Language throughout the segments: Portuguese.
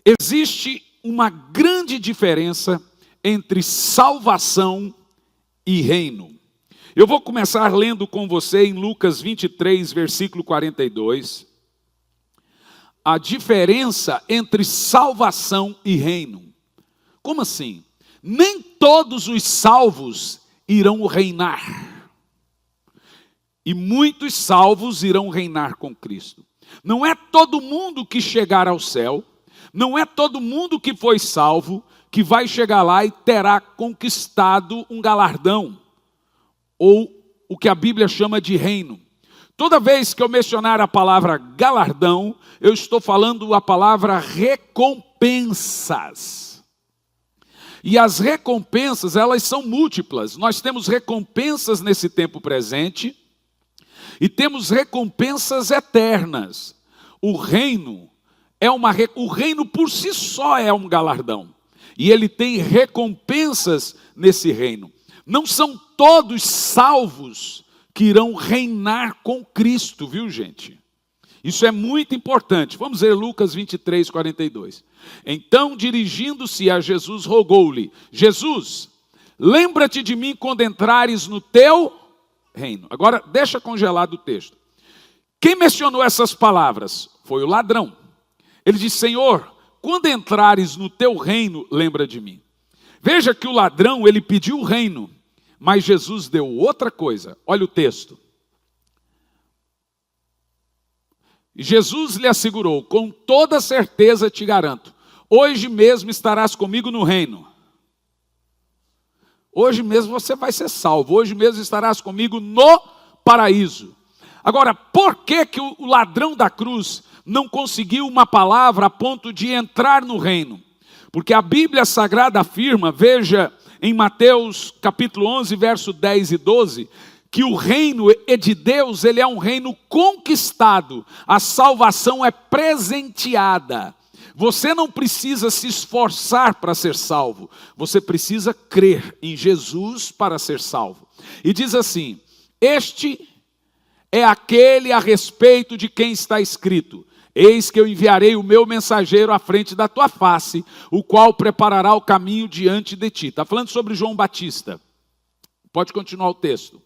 Existe uma grande diferença entre salvação e reino. Eu vou começar lendo com você em Lucas 23, versículo 42. A diferença entre salvação e reino. Como assim? Nem todos os salvos irão reinar. E muitos salvos irão reinar com Cristo. Não é todo mundo que chegar ao céu, não é todo mundo que foi salvo, que vai chegar lá e terá conquistado um galardão, ou o que a Bíblia chama de reino. Toda vez que eu mencionar a palavra galardão, eu estou falando a palavra recompensas. E as recompensas, elas são múltiplas. Nós temos recompensas nesse tempo presente e temos recompensas eternas. O reino por si só é um galardão. E ele tem recompensas nesse reino. Não são todos salvos que irão reinar com Cristo, viu, gente? Isso é muito importante. Vamos ver Lucas 23, 42. Então, dirigindo-se a Jesus, rogou-lhe: Jesus, lembra-te de mim quando entrares no teu reino. Agora, deixa congelado o texto. Quem mencionou essas palavras? Foi o ladrão. Ele disse: Senhor, quando entrares no teu reino, lembra de mim. Veja que o ladrão, ele pediu o reino, mas Jesus deu outra coisa. Olha o texto. Jesus lhe assegurou: com toda certeza te garanto, hoje mesmo estarás comigo no reino. Hoje mesmo você vai ser salvo, hoje mesmo estarás comigo no paraíso. Agora, por que o ladrão da cruz não conseguiu uma palavra a ponto de entrar no reino? Porque a Bíblia Sagrada afirma, veja em Mateus capítulo 11, verso 10 e 12, que o reino de Deus, ele é um reino conquistado. A salvação é presenteada. Você não precisa se esforçar para ser salvo. Você precisa crer em Jesus para ser salvo. E diz assim: este é aquele a respeito de quem está escrito: eis que eu enviarei o meu mensageiro à frente da tua face, o qual preparará o caminho diante de ti. Está falando sobre João Batista. Pode continuar o texto.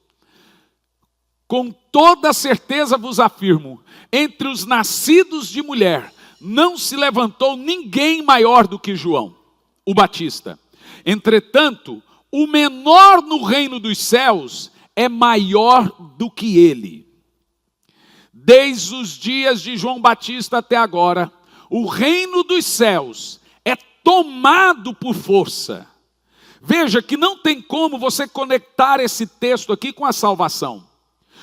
Com toda certeza vos afirmo, entre os nascidos de mulher, não se levantou ninguém maior do que João, o Batista. Entretanto, o menor no reino dos céus é maior do que ele. Desde os dias de João Batista até agora, o reino dos céus é tomado por força. Veja que não tem como você conectar esse texto aqui com a salvação.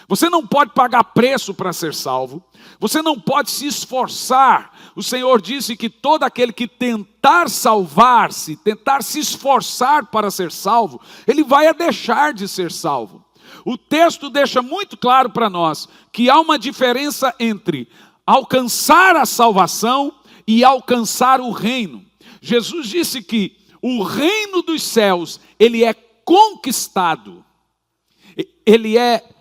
Você não pode pagar preço para ser salvo. Você não pode se esforçar. O Senhor disse que todo aquele que tentar salvar-se, tentar se esforçar para ser salvo, ele vai deixar de ser salvo. O texto deixa muito claro para nós que há uma diferença entre alcançar a salvação e alcançar o reino. Jesus disse que o reino dos céus, ele é conquistado. Ele é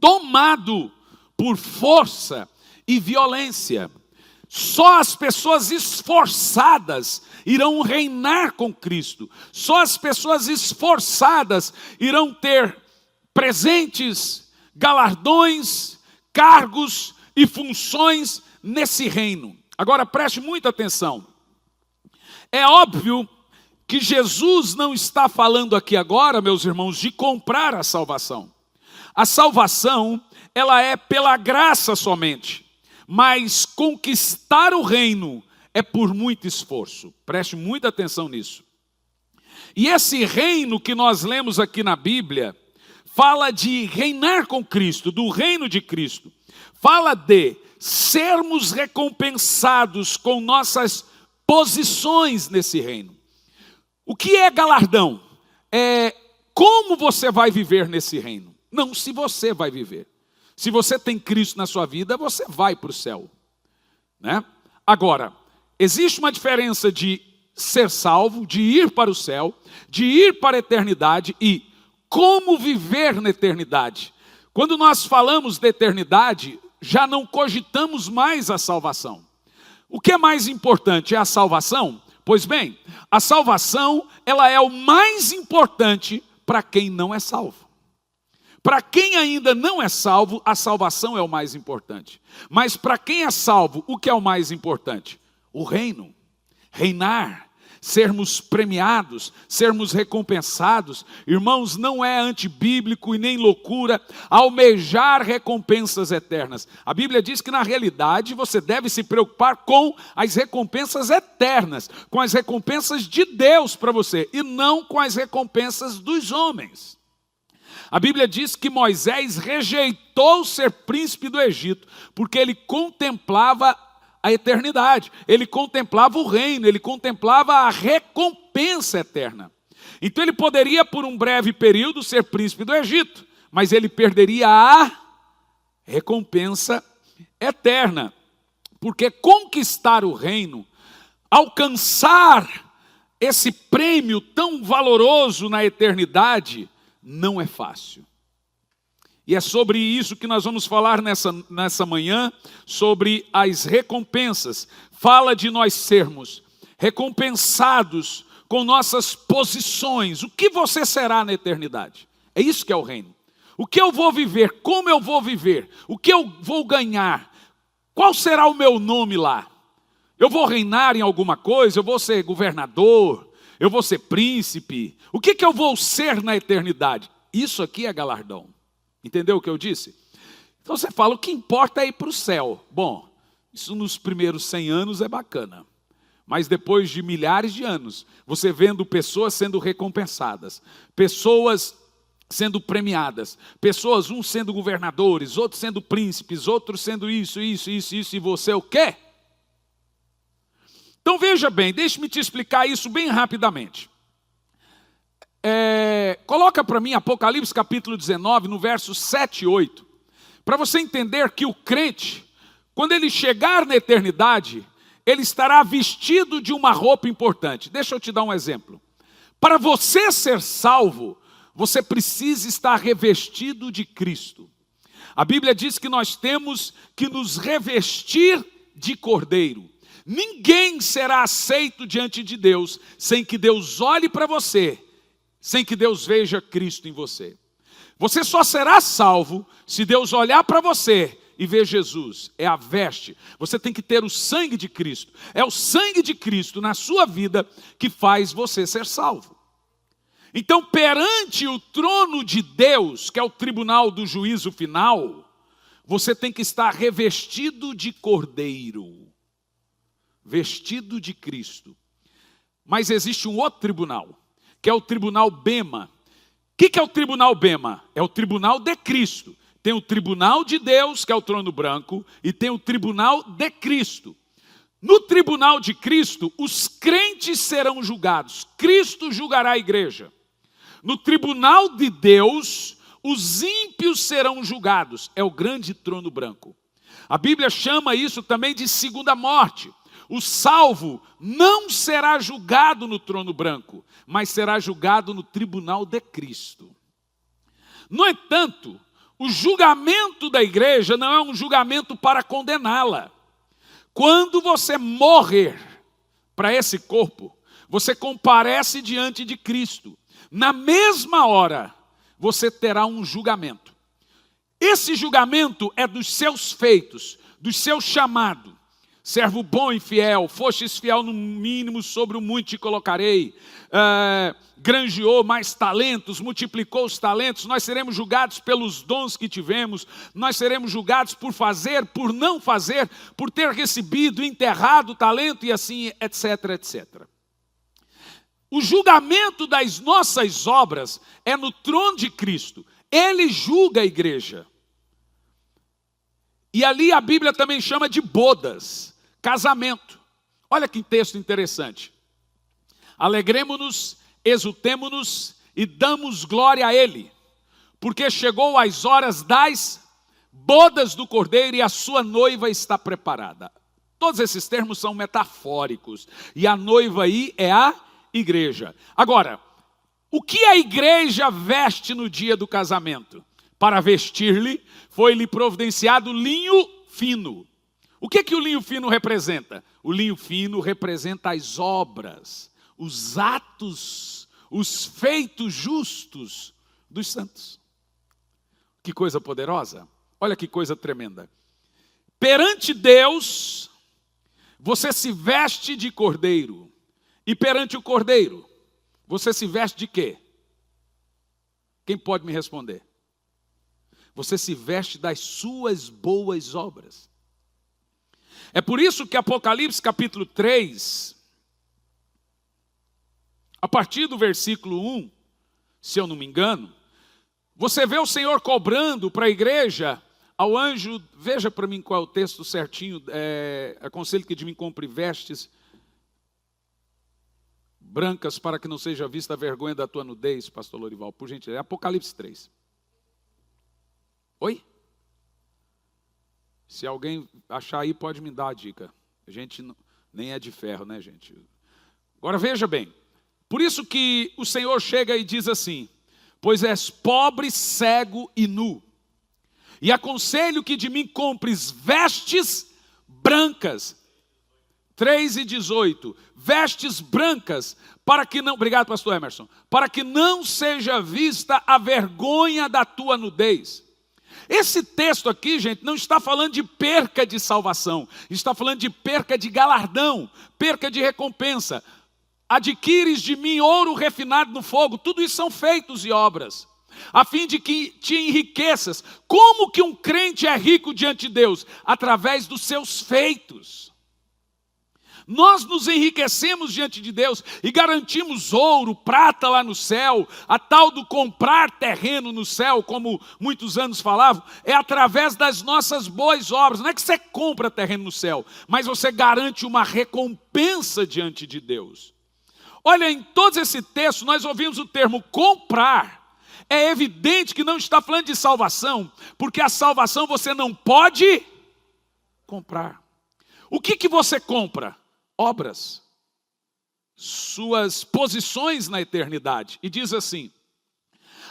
tomado por força e violência. Só as pessoas esforçadas irão reinar com Cristo. Só as pessoas esforçadas irão ter presentes, galardões, cargos e funções nesse reino. Agora preste muita atenção. É óbvio que Jesus não está falando aqui agora, meus irmãos, de comprar a salvação. A salvação, ela é pela graça somente. Mas conquistar o reino é por muito esforço. Preste muita atenção nisso. E esse reino que nós lemos aqui na Bíblia, fala de reinar com Cristo, do reino de Cristo. Fala de sermos recompensados com nossas posições nesse reino. O que é galardão? É como você vai viver nesse reino. Não se você vai viver. Se você tem Cristo na sua vida, você vai para o céu, né? Agora, existe uma diferença de ser salvo, de ir para o céu, de ir para a eternidade e como viver na eternidade. Quando nós falamos de eternidade, já não cogitamos mais a salvação. O que é mais importante? É a salvação? Pois bem, a salvação, ela é o mais importante para quem não é salvo. Para quem ainda não é salvo, a salvação é o mais importante. Mas para quem é salvo, o que é o mais importante? O reino, reinar, sermos premiados, sermos recompensados. Irmãos, não é antibíblico e nem loucura almejar recompensas eternas. A Bíblia diz que na realidade você deve se preocupar com as recompensas eternas, com as recompensas de Deus para você, e não com as recompensas dos homens. A Bíblia diz que Moisés rejeitou ser príncipe do Egito, porque ele contemplava a eternidade, ele contemplava o reino, ele contemplava a recompensa eterna. Então ele poderia por um breve período ser príncipe do Egito, mas ele perderia a recompensa eterna. Porque conquistar o reino, alcançar esse prêmio tão valoroso na eternidade, não é fácil. E é sobre isso que nós vamos falar nessa manhã, sobre as recompensas. Fala de nós sermos recompensados com nossas posições. O que você será na eternidade? É isso que é o reino. O que eu vou viver? Como eu vou viver? O que eu vou ganhar? Qual será o meu nome lá? Eu vou reinar em alguma coisa? Eu vou ser governador? Eu vou ser príncipe? O que eu vou ser na eternidade? Isso aqui é galardão. Entendeu o que eu disse? Então você fala, o que importa é ir para o céu. Bom, isso nos primeiros 100 anos é bacana. Mas depois de milhares de anos, você vendo pessoas sendo recompensadas, pessoas sendo premiadas, pessoas, uns sendo governadores, outros sendo príncipes, outros sendo isso, e você o quê? Então veja bem, deixe-me te explicar isso bem rapidamente. Coloca para mim Apocalipse capítulo 19, no verso 7 e 8, para você entender que o crente, quando ele chegar na eternidade, ele estará vestido de uma roupa importante. Deixa eu te dar um exemplo. Para você ser salvo, você precisa estar revestido de Cristo. A Bíblia diz que nós temos que nos revestir de Cordeiro. Ninguém será aceito diante de Deus sem que Deus olhe para você, sem que Deus veja Cristo em você. Você só será salvo se Deus olhar para você e ver Jesus. É a veste. Você tem que ter o sangue de Cristo. É o sangue de Cristo na sua vida que faz você ser salvo. Então, perante o trono de Deus, que é o tribunal do juízo final, você tem que estar revestido de Cordeiro. Vestido de Cristo. Mas existe um outro tribunal, que é o tribunal Bema. O que é o tribunal Bema? É o tribunal de Cristo. Tem o tribunal de Deus, que é o trono branco, e tem o tribunal de Cristo. No tribunal de Cristo, os crentes serão julgados. Cristo julgará a igreja. No tribunal de Deus, os ímpios serão julgados. É o grande trono branco. A Bíblia chama isso também de segunda morte. O salvo não será julgado no trono branco, mas será julgado no tribunal de Cristo. No entanto, o julgamento da igreja não é um julgamento para condená-la. Quando você morrer para esse corpo, você comparece diante de Cristo. Na mesma hora, você terá um julgamento. Esse julgamento é dos seus feitos, do seu chamado. Servo bom e fiel, fostes fiel no mínimo, sobre o muito te colocarei. Granjeou mais talentos, multiplicou os talentos. Nós seremos julgados pelos dons que tivemos. Nós seremos julgados por fazer, por não fazer, por ter recebido, enterrado o talento e assim, etc, etc. O julgamento das nossas obras é no trono de Cristo. Ele julga a igreja. E ali a Bíblia também chama de bodas. Casamento. Olha que texto interessante. Alegremo-nos, exultemo-nos e damos glória a Ele, porque chegou as horas das bodas do Cordeiro e a sua noiva está preparada. Todos esses termos são metafóricos. E a noiva aí é a igreja. Agora, o que a igreja veste no dia do casamento? Para vestir-lhe, foi-lhe providenciado linho fino. O que o linho fino representa? O linho fino representa as obras, os atos, os feitos justos dos santos. Que coisa poderosa! Olha que coisa tremenda. Perante Deus, você se veste de cordeiro. E perante o cordeiro, você se veste de quê? Quem pode me responder? Você se veste das suas boas obras. É por isso que Apocalipse capítulo 3, a partir do versículo 1, se eu não me engano, você vê o Senhor cobrando para a igreja, ao anjo, veja para mim qual é o texto certinho, aconselho que de mim compre vestes brancas para que não seja vista a vergonha da tua nudez, pastor Lorival, por gentileza. É Apocalipse 3. Oi? Se alguém achar aí, pode me dar a dica. A gente nem é de ferro, né, gente? Agora veja bem. Por isso que o Senhor chega e diz assim: pois és pobre, cego e nu. E aconselho que de mim compres vestes brancas. 3:18. Vestes brancas, para que não... Obrigado, pastor Emerson. Para que não seja vista a vergonha da tua nudez. Esse texto aqui, gente, não está falando de perca de salvação. Está falando de perca de galardão, perca de recompensa. Adquires de mim ouro refinado no fogo. Tudo isso são feitos e obras, a fim de que te enriqueças. Como que um crente é rico diante de Deus? Através dos seus feitos. Nós nos enriquecemos diante de Deus e garantimos ouro, prata lá no céu. A tal do comprar terreno no céu, como muitos anos falavam, é através das nossas boas obras. Não é que você compra terreno no céu, mas você garante uma recompensa diante de Deus. Olha, em todos esse texto nós ouvimos o termo comprar. É evidente que não está falando de salvação, porque a salvação você não pode comprar. O que você compra? Obras, suas posições na eternidade. E diz assim: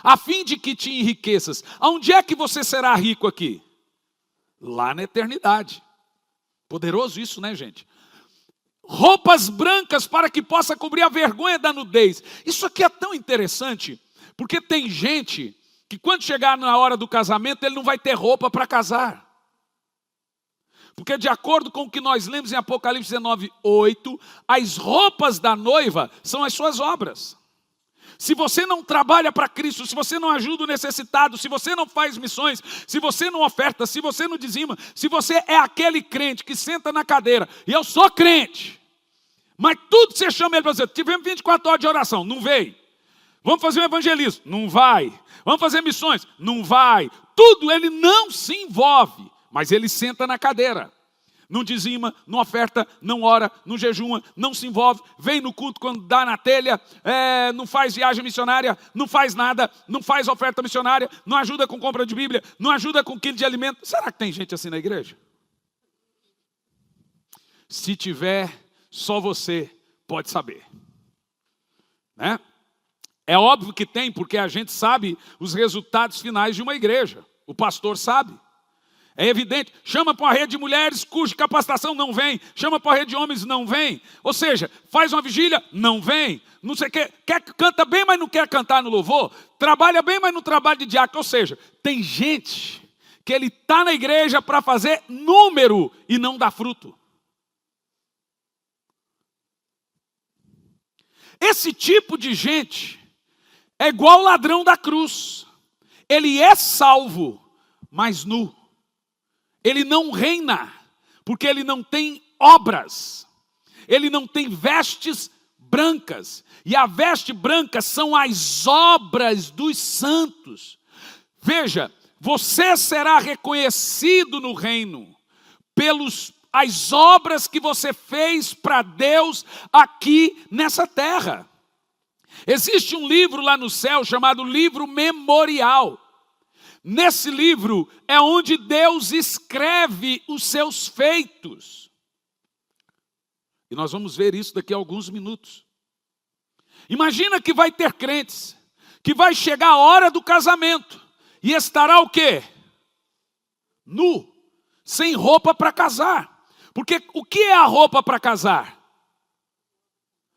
a fim de que te enriqueças. Aonde é que você será rico aqui? Lá na eternidade. Poderoso isso, né, gente? Roupas brancas para que possa cobrir a vergonha da nudez. Isso aqui é tão interessante, porque tem gente que quando chegar na hora do casamento, ele não vai ter roupa para casar. Porque de acordo com o que nós lemos em Apocalipse 19:8, as roupas da noiva são as suas obras. Se você não trabalha para Cristo, se você não ajuda o necessitado, se você não faz missões, se você não oferta, se você não dizima, se você é aquele crente que senta na cadeira, e eu sou crente, mas tudo você chama ele para dizer: tivemos 24 horas de oração, não veio. Vamos fazer um evangelismo, não vai. Vamos fazer missões, não vai. Tudo ele não se envolve, mas ele senta na cadeira. Não dizima, não oferta, não ora, não jejuma, não se envolve, vem no culto quando dá na telha, não faz viagem missionária, não faz nada, não faz oferta missionária, não ajuda com compra de Bíblia, não ajuda com quilo de alimento. Será que tem gente assim na igreja? Se tiver, só você pode saber. Né? É óbvio que tem, porque a gente sabe os resultados finais de uma igreja. O pastor sabe. É evidente, chama para uma rede de mulheres cuja capacitação não vem, chama para uma rede de homens, não vem. Ou seja, faz uma vigília, não vem. Não sei o que, canta bem, mas não quer cantar no louvor. Trabalha bem, mas não trabalha de diácono. Ou seja, tem gente que ele está na igreja para fazer número e não dá fruto. Esse tipo de gente é igual o ladrão da cruz. Ele é salvo, mas nu. Ele não reina, porque ele não tem obras. Ele não tem vestes brancas. E a veste branca são as obras dos santos. Veja, você será reconhecido no reino pelas obras que você fez para Deus aqui nessa terra. Existe um livro lá no céu chamado Livro Memorial. Nesse livro é onde Deus escreve os seus feitos. E nós vamos ver isso daqui a alguns minutos. Imagina que vai ter crentes, que vai chegar a hora do casamento, e estará o quê? Nu, sem roupa para casar. Porque o que é a roupa para casar?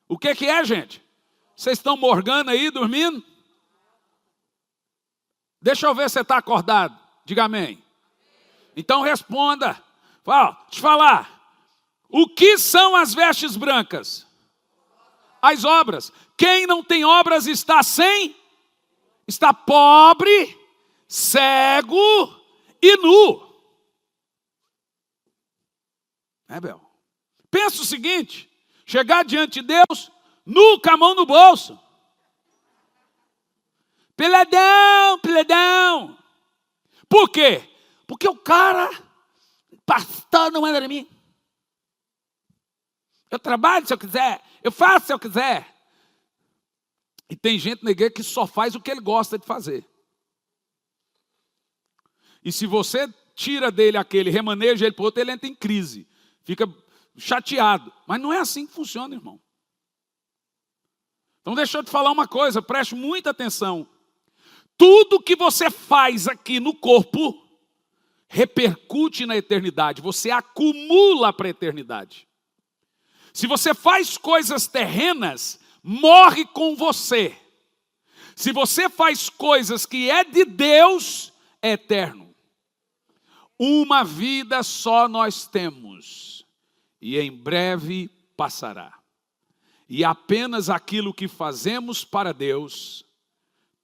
O que é, gente? Vocês estão morgando aí, dormindo? Deixa eu ver se você está acordado. Diga amém. Então responda. Deixa eu te falar. O que são as vestes brancas? As obras. Quem não tem obras está está pobre, cego e nu. Bel? Pensa o seguinte, chegar diante de Deus, nu, com a mão no bolso. Peladão, peladão. Por quê? Porque o cara, pastor, não manda em mim. Eu trabalho se eu quiser, eu faço se eu quiser. E tem gente na igreja que só faz o que ele gosta de fazer. E se você tira dele aquele, remaneja ele para o outro, ele entra em crise. Fica chateado. Mas não é assim que funciona, irmão. Então deixa eu te falar uma coisa, preste muita atenção. Tudo que você faz aqui no corpo, repercute na eternidade. Você acumula para a eternidade. Se você faz coisas terrenas, morre com você. Se você faz coisas que é de Deus, é eterno. Uma vida só nós temos, e em breve passará. E apenas aquilo que fazemos para Deus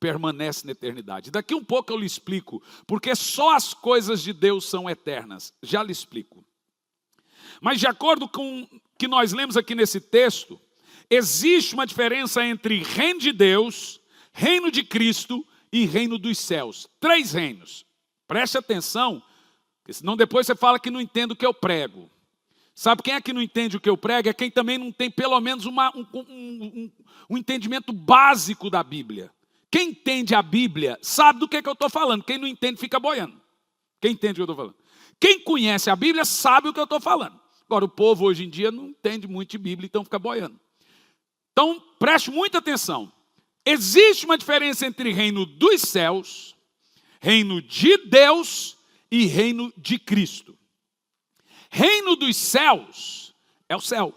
permanece na eternidade. Daqui um pouco eu lhe explico, porque só as coisas de Deus são eternas. Já lhe explico. Mas de acordo com o que nós lemos aqui nesse texto, existe uma diferença entre reino de Deus, reino de Cristo e reino dos céus. 3 reinos. Preste atenção, porque senão depois você fala que não entende o que eu prego. Sabe quem é que não entende o que eu prego? É quem também não tem pelo menos um entendimento básico da Bíblia. Quem entende a Bíblia sabe do que eu estou falando. Quem não entende fica boiando. Quem entende o que eu estou falando? Quem conhece a Bíblia sabe o que eu estou falando. Agora, o povo hoje em dia não entende muito de Bíblia, então fica boiando. Então, preste muita atenção. Existe uma diferença entre reino dos céus, reino de Deus e reino de Cristo. Reino dos céus é o céu.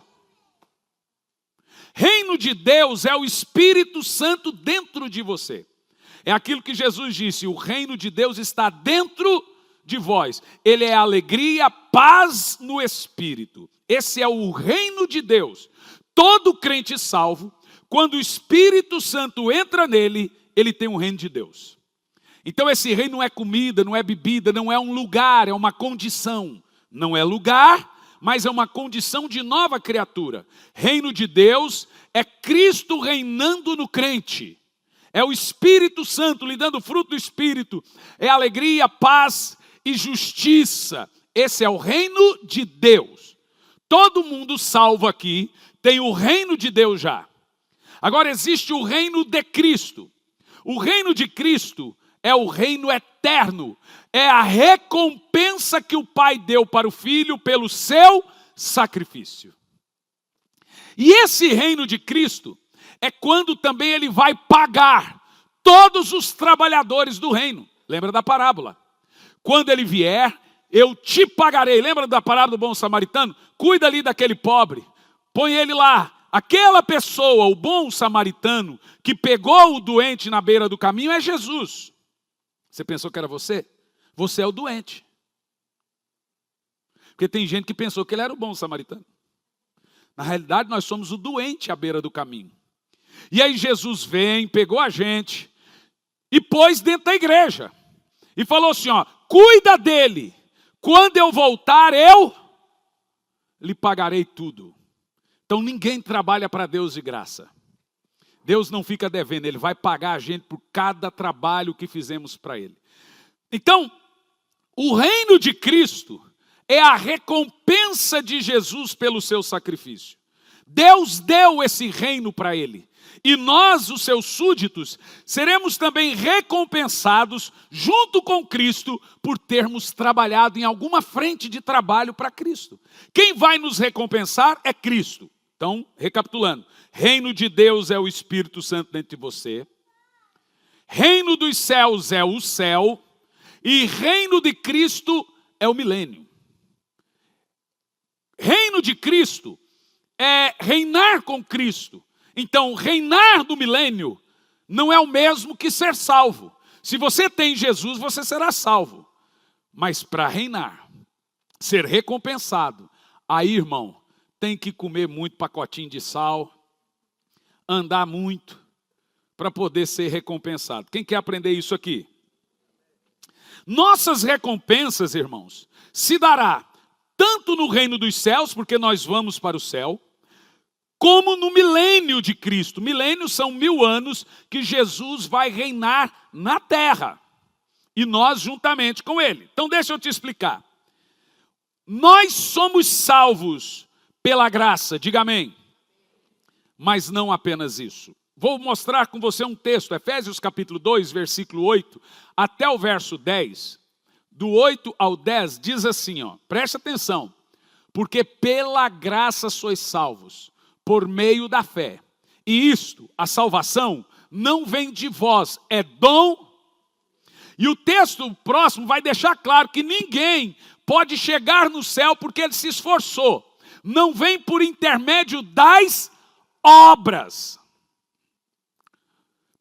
Reino de Deus é o Espírito Santo dentro de você. É aquilo que Jesus disse, o reino de Deus está dentro de vós. Ele é alegria, paz no Espírito. Esse é o reino de Deus. Todo crente salvo, quando o Espírito Santo entra nele, ele tem um reino de Deus. Então esse reino não é comida, não é bebida, não é um lugar, é uma condição. Não é lugar, mas é uma condição de nova criatura. Reino de Deus é Cristo reinando no crente. É o Espírito Santo lhe dando fruto do Espírito. É alegria, paz e justiça. Esse é o reino de Deus. Todo mundo salvo aqui tem o reino de Deus já. Agora existe o reino de Cristo. O reino de Cristo é o reino eterno. É a recompensa que o Pai deu para o Filho pelo seu sacrifício. E esse reino de Cristo é quando também ele vai pagar todos os trabalhadores do reino. Lembra da parábola? Quando ele vier, eu te pagarei. Lembra da parábola do bom samaritano? Cuida ali daquele pobre. Põe ele lá. Aquela pessoa, o bom samaritano, que pegou o doente na beira do caminho é Jesus. Você pensou que era você? Você é o doente. Porque tem gente que pensou que ele era o bom samaritano. Na realidade, nós somos o doente à beira do caminho. E aí Jesus vem, pegou a gente e pôs dentro da igreja. E falou assim, cuida dele. Quando eu voltar, eu lhe pagarei tudo. Então ninguém trabalha para Deus de graça. Deus não fica devendo, Ele vai pagar a gente por cada trabalho que fizemos para Ele. Então, o reino de Cristo é a recompensa de Jesus pelo seu sacrifício. Deus deu esse reino para Ele. E nós, os seus súditos, seremos também recompensados junto com Cristo por termos trabalhado em alguma frente de trabalho para Cristo. Quem vai nos recompensar é Cristo. Então, recapitulando, reino de Deus é o Espírito Santo dentro de você, reino dos céus é o céu, e reino de Cristo é o milênio. reino de Cristo é reinar com Cristo. Então, reinar do milênio não é o mesmo que ser salvo. Se você tem Jesus, você será salvo. Mas para reinar, ser recompensado, aí, irmão, tem que comer muito pacotinho de sal, andar muito, para poder ser recompensado. Quem quer aprender isso aqui? Nossas recompensas, irmãos, se dará tanto no reino dos céus, porque nós vamos para o céu, como no milênio de Cristo. Milênios são 1000 anos que Jesus vai reinar na terra. E nós juntamente com ele. Então deixa eu te explicar. Nós somos salvos pela graça, diga amém. Mas não apenas isso. Vou mostrar com você um texto, Efésios capítulo 2, versículo 8, até o verso 10. Do 8 ao 10 diz assim, ó, preste atenção. Porque pela graça sois salvos, por meio da fé. E isto, a salvação, não vem de vós, é dom. E o texto próximo vai deixar claro que ninguém pode chegar no céu porque ele se esforçou. Não vem por intermédio das obras.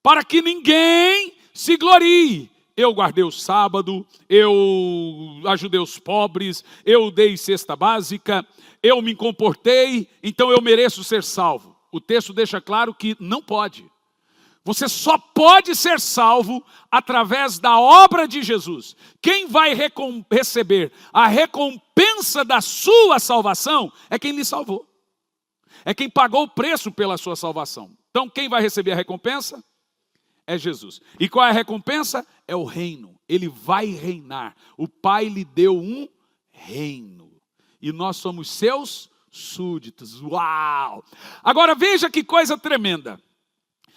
Para que ninguém se glorie. Eu guardei o sábado, eu ajudei os pobres, eu dei cesta básica, eu me comportei, então eu mereço ser salvo. O texto deixa claro que não pode. Você só pode ser salvo através da obra de Jesus. Quem vai receber a recompensa da sua salvação é quem lhe salvou. É quem pagou o preço pela sua salvação. Então quem vai receber a recompensa? É Jesus. E qual é a recompensa? É o reino. Ele vai reinar. O Pai lhe deu um reino. E nós somos seus súditos. Uau! Agora veja que coisa tremenda.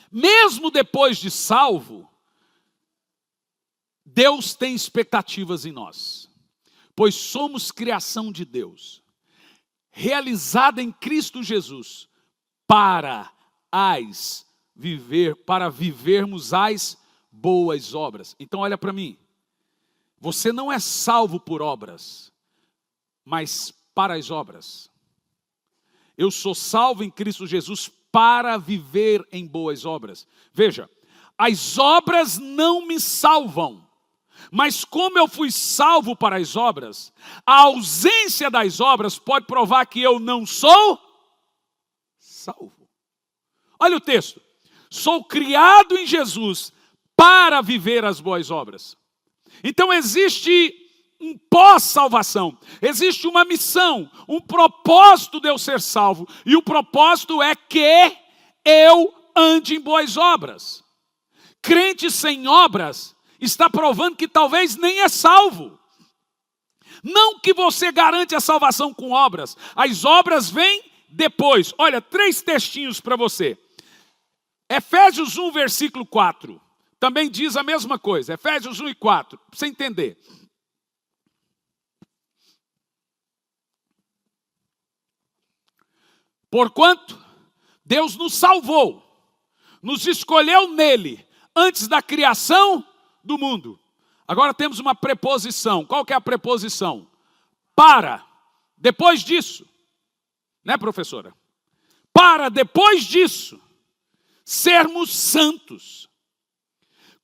Mesmo depois de salvo, Deus tem expectativas em nós. Pois somos criação de Deus. Realizada em Cristo Jesus. Para vivermos as boas obras. Então olha para mim, você não é salvo por obras, mas para as obras. Eu sou salvo em Cristo Jesus para viver em boas obras. Veja, as obras não me salvam, mas como eu fui salvo para as obras, a ausência das obras pode provar que eu não sou salvo. Olha o texto. Sou criado em Jesus para viver as boas obras. Então existe um pós-salvação, existe uma missão, um propósito de eu ser salvo. E o propósito é que eu ande em boas obras. Crente sem obras está provando que talvez nem é salvo. Não que você garante a salvação com obras. As obras vêm depois. Olha, 3 textinhos para você. Efésios 1, versículo 4, também diz a mesma coisa, Efésios 1 e 4, para você entender. Porquanto Deus nos salvou, nos escolheu nele, antes da criação do mundo. Agora temos uma preposição, qual que é a preposição? Para, depois disso, né, professora? Para, depois disso, sermos santos.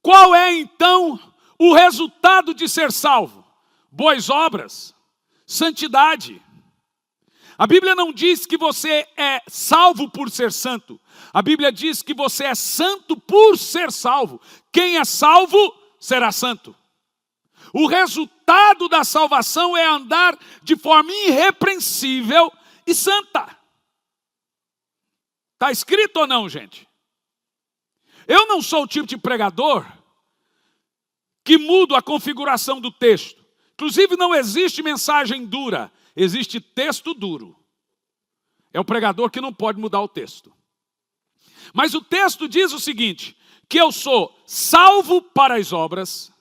Qual é então o resultado de ser salvo? Boas obras, santidade. A Bíblia não diz que você é salvo por ser santo. A Bíblia diz que você é santo por ser salvo. Quem é salvo será santo. O resultado da salvação é andar de forma irrepreensível e santa. Está escrito ou não, gente? Eu não sou o tipo de pregador que mudo a configuração do texto. Inclusive não existe mensagem dura, existe texto duro. É o pregador que não pode mudar o texto. Mas o texto diz o seguinte, que eu sou salvo para as obras,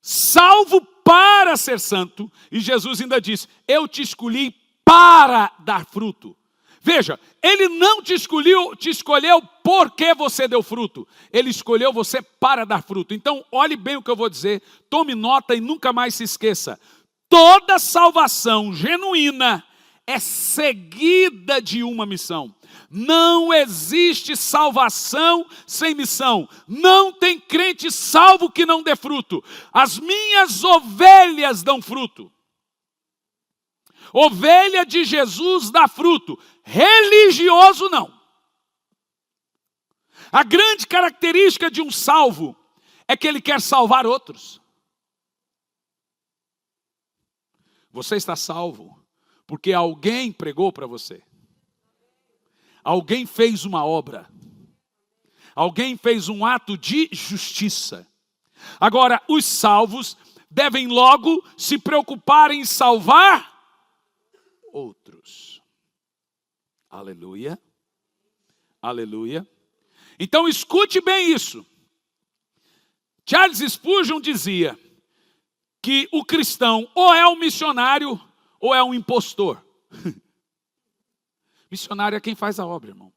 salvo para ser santo, e Jesus ainda diz, eu te escolhi para dar fruto. Veja, ele não te escolheu porque você deu fruto. Ele escolheu você para dar fruto. Então, olhe bem o que eu vou dizer. Tome nota e nunca mais se esqueça. Toda salvação genuína é seguida de uma missão. Não existe salvação sem missão. Não tem crente salvo que não dê fruto. As minhas ovelhas dão fruto. Ovelha de Jesus dá fruto. Religioso não. A grande característica de um salvo é que ele quer salvar outros. Você está salvo porque alguém pregou para você. Alguém fez uma obra. Alguém fez um ato de justiça. Agora, os salvos devem logo se preocupar em salvar outros. Aleluia. Aleluia. Então escute bem isso. Charles Spurgeon dizia que o cristão ou é um missionário ou é um impostor. Missionário é quem faz a obra, irmão.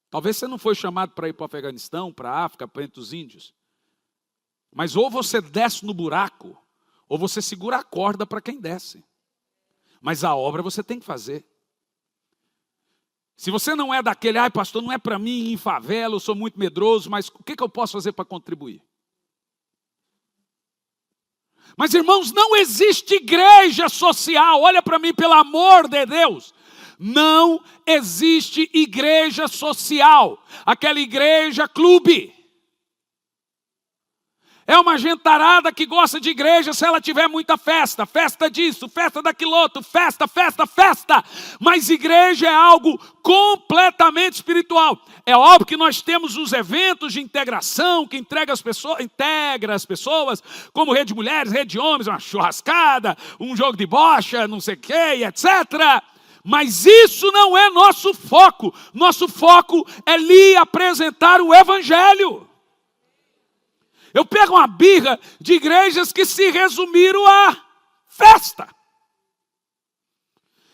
Talvez você não foi chamado para ir para o Afeganistão, para a África, para entre os índios. Mas ou você desce no buraco, ou você segura a corda para quem desce. Mas a obra você tem que fazer. Se você não é daquele, ai pastor, não é para mim ir em favela, eu sou muito medroso, mas o que eu posso fazer para contribuir? Mas irmãos, não existe igreja social, olha para mim pelo amor de Deus. Não existe igreja social, aquela igreja clube. É uma gentarada que gosta de igreja se ela tiver muita festa. Festa disso, festa daquilo outro, festa. Mas igreja é algo completamente espiritual. É óbvio que nós temos os eventos de integração que integra as pessoas, como rede de mulheres, rede de homens, uma churrascada, um jogo de bocha, não sei o quê, etc. Mas isso não é nosso foco. Nosso foco é lhe apresentar o evangelho. Eu pego uma birra de igrejas que se resumiram a festa.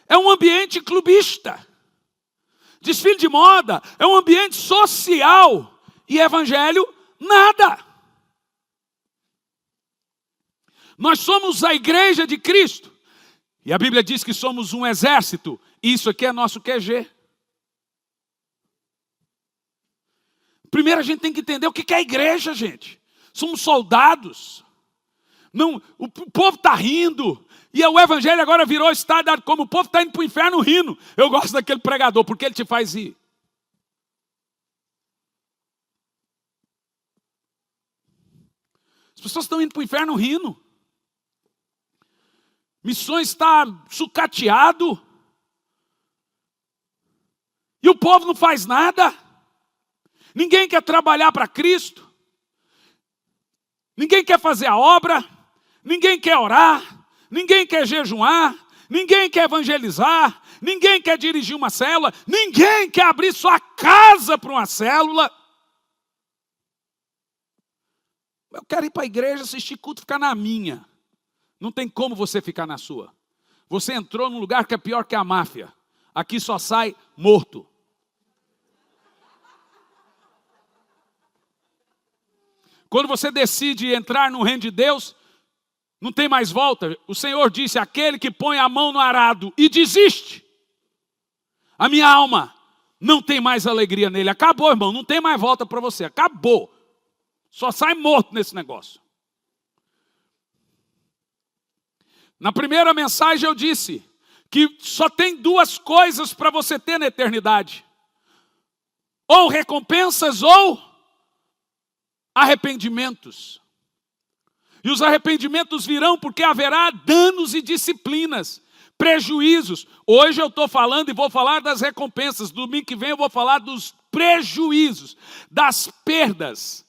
É um ambiente clubista. Desfile de moda é um ambiente social. E evangelho, nada. Nós somos a igreja de Cristo. E a Bíblia diz que somos um exército. Isso aqui é nosso QG. Primeiro a gente tem que entender o que é a igreja, gente. Somos soldados. Não, o povo está rindo. E o evangelho agora virou estado como o povo está indo para o inferno rindo. Eu gosto daquele pregador, porque ele te faz rir. As pessoas estão indo para o inferno rindo. Missões está sucateado. E o povo não faz nada. Ninguém quer trabalhar para Cristo. Ninguém quer fazer a obra, ninguém quer orar, ninguém quer jejuar, ninguém quer evangelizar, ninguém quer dirigir uma célula, ninguém quer abrir sua casa para uma célula. Eu quero ir para a igreja, assistir culto, ficar na minha. Não tem como você ficar na sua. Você entrou num lugar que é pior que a máfia. Aqui só sai morto. Quando você decide entrar no reino de Deus, não tem mais volta. O Senhor disse, aquele que põe a mão no arado e desiste, a minha alma não tem mais alegria nele. Acabou, irmão, não tem mais volta para você, acabou. Só sai morto nesse negócio. Na primeira mensagem eu disse que só tem duas coisas para você ter na eternidade. Ou recompensas ou arrependimentos. E os arrependimentos virão porque haverá danos e disciplinas, prejuízos. Hoje eu estou falando e vou falar das recompensas. Domingo que vem eu vou falar dos prejuízos, das perdas,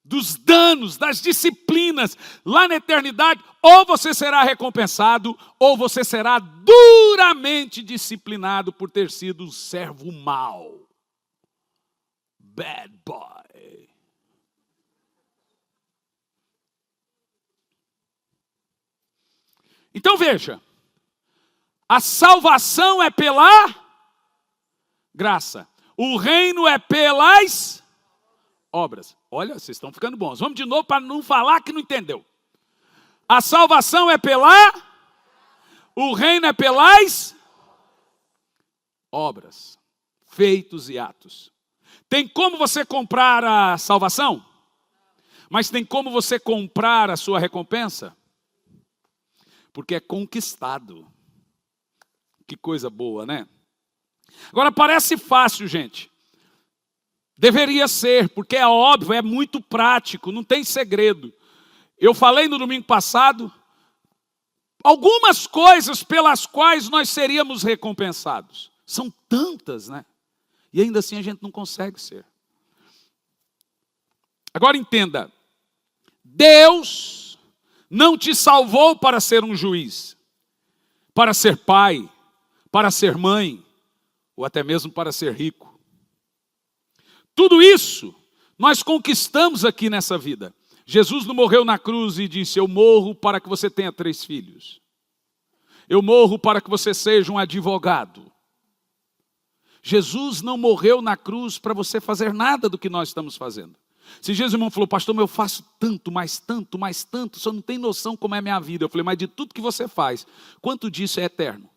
dos danos, das disciplinas. Lá na eternidade, ou você será recompensado, ou você será duramente disciplinado por ter sido um servo mau. Bad boy. Então veja, a salvação é pela graça, o reino é pelas obras. Olha, vocês estão ficando bons. Vamos de novo para não falar que não entendeu. A salvação é o reino é pelas Obras, feitos e atos. Tem como você comprar a salvação? Mas tem como você comprar a sua recompensa? Porque é conquistado. Que coisa boa, né? Agora parece fácil, gente. Deveria ser, porque é óbvio, é muito prático, não tem segredo. Eu falei no domingo passado algumas coisas pelas quais nós seríamos recompensados. São tantas, né? E ainda assim a gente não consegue ser. Agora entenda, Deus não te salvou para ser um juiz, para ser pai, para ser mãe, ou até mesmo para ser rico. Tudo isso nós conquistamos aqui nessa vida. Jesus não morreu na cruz e disse: eu morro para que você tenha 3 filhos. Eu morro para que você seja um advogado. Jesus não morreu na cruz para você fazer nada do que nós estamos fazendo. Se Jesus irmão falou: pastor, eu faço tanto, mais tanto, mais tanto, você não tem noção como é a minha vida. Eu falei: mas de tudo que você faz, quanto disso é eterno?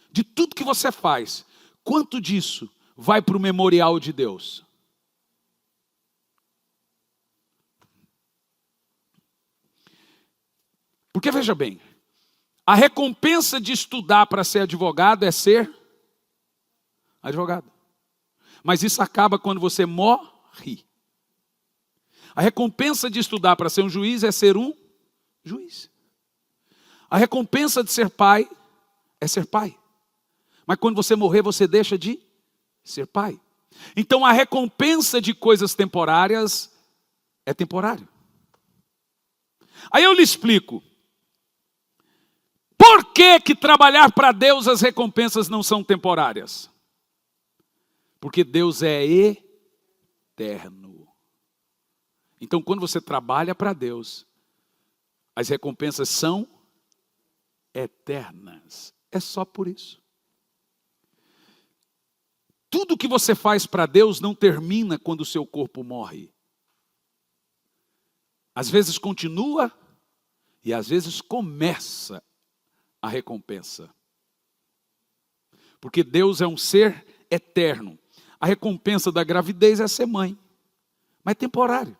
De tudo que você faz, quanto disso vai para o memorial de Deus? Porque veja bem, a recompensa de estudar para ser advogado é ser advogado. Mas isso acaba quando você morre. A recompensa de estudar para ser um juiz é ser um juiz. A recompensa de ser pai é ser pai. Mas quando você morrer, você deixa de ser pai. Então a recompensa de coisas temporárias é temporário. Aí eu lhe explico. Por que trabalhar para Deus as recompensas não são temporárias? Porque Deus é eterno. Então quando você trabalha para Deus, as recompensas são eternas. É só por isso. Tudo que você faz para Deus não termina quando o seu corpo morre. Às vezes continua e às vezes começa a recompensa. Porque Deus é um ser eterno. A recompensa da gravidez é ser mãe, mas é temporário.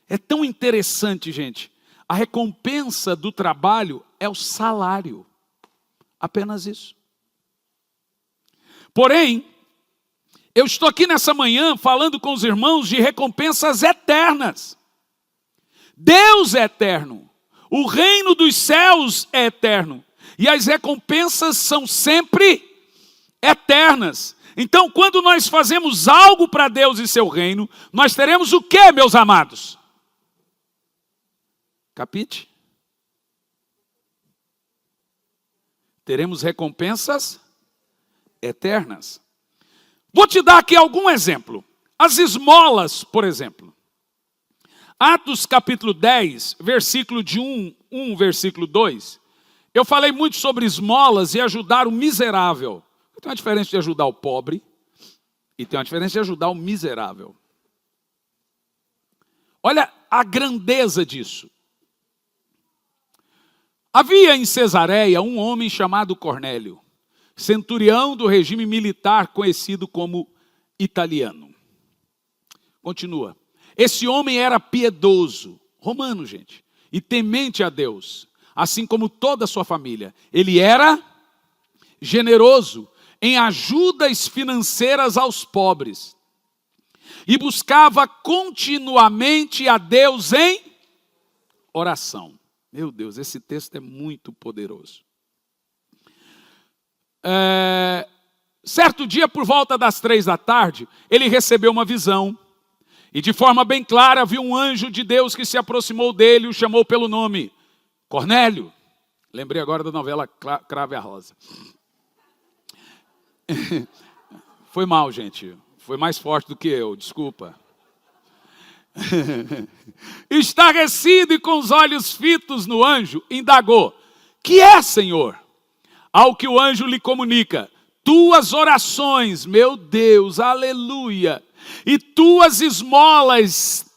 É tão interessante, gente. A recompensa do trabalho é o salário. Apenas isso. Porém, eu estou aqui nessa manhã falando com os irmãos de recompensas eternas. Deus é eterno. O reino dos céus é eterno. E as recompensas são sempre eternas. Então, quando nós fazemos algo para Deus e seu reino, nós teremos o quê, meus amados? Capite? Teremos recompensas eternas. Vou te dar aqui algum exemplo. As esmolas, por exemplo. Atos capítulo 10, versículo de 1, versículo 2. Eu falei muito sobre esmolas e ajudar o miserável. Tem uma diferença de ajudar o pobre e tem uma diferença de ajudar o miserável. Olha a grandeza disso. Havia em Cesareia um homem chamado Cornélio, centurião do regime militar conhecido como italiano. Continua. Esse homem era piedoso, romano, gente, e temente a Deus, assim como toda a sua família. Ele era generoso em ajudas financeiras aos pobres e buscava continuamente a Deus em oração. Meu Deus, esse texto é muito poderoso. Certo dia, por volta das 3 da tarde, ele recebeu uma visão. E de forma bem clara, viu um anjo de Deus que se aproximou dele e o chamou pelo nome. Cornélio. Lembrei agora da novela Cravo e a Rosa. Foi mal, gente. Foi mais forte do que eu, desculpa. Estarrecido e com os olhos fitos no anjo, indagou: que é, Senhor? Ao que o anjo lhe comunica: tuas orações, meu Deus, aleluia, e tuas esmolas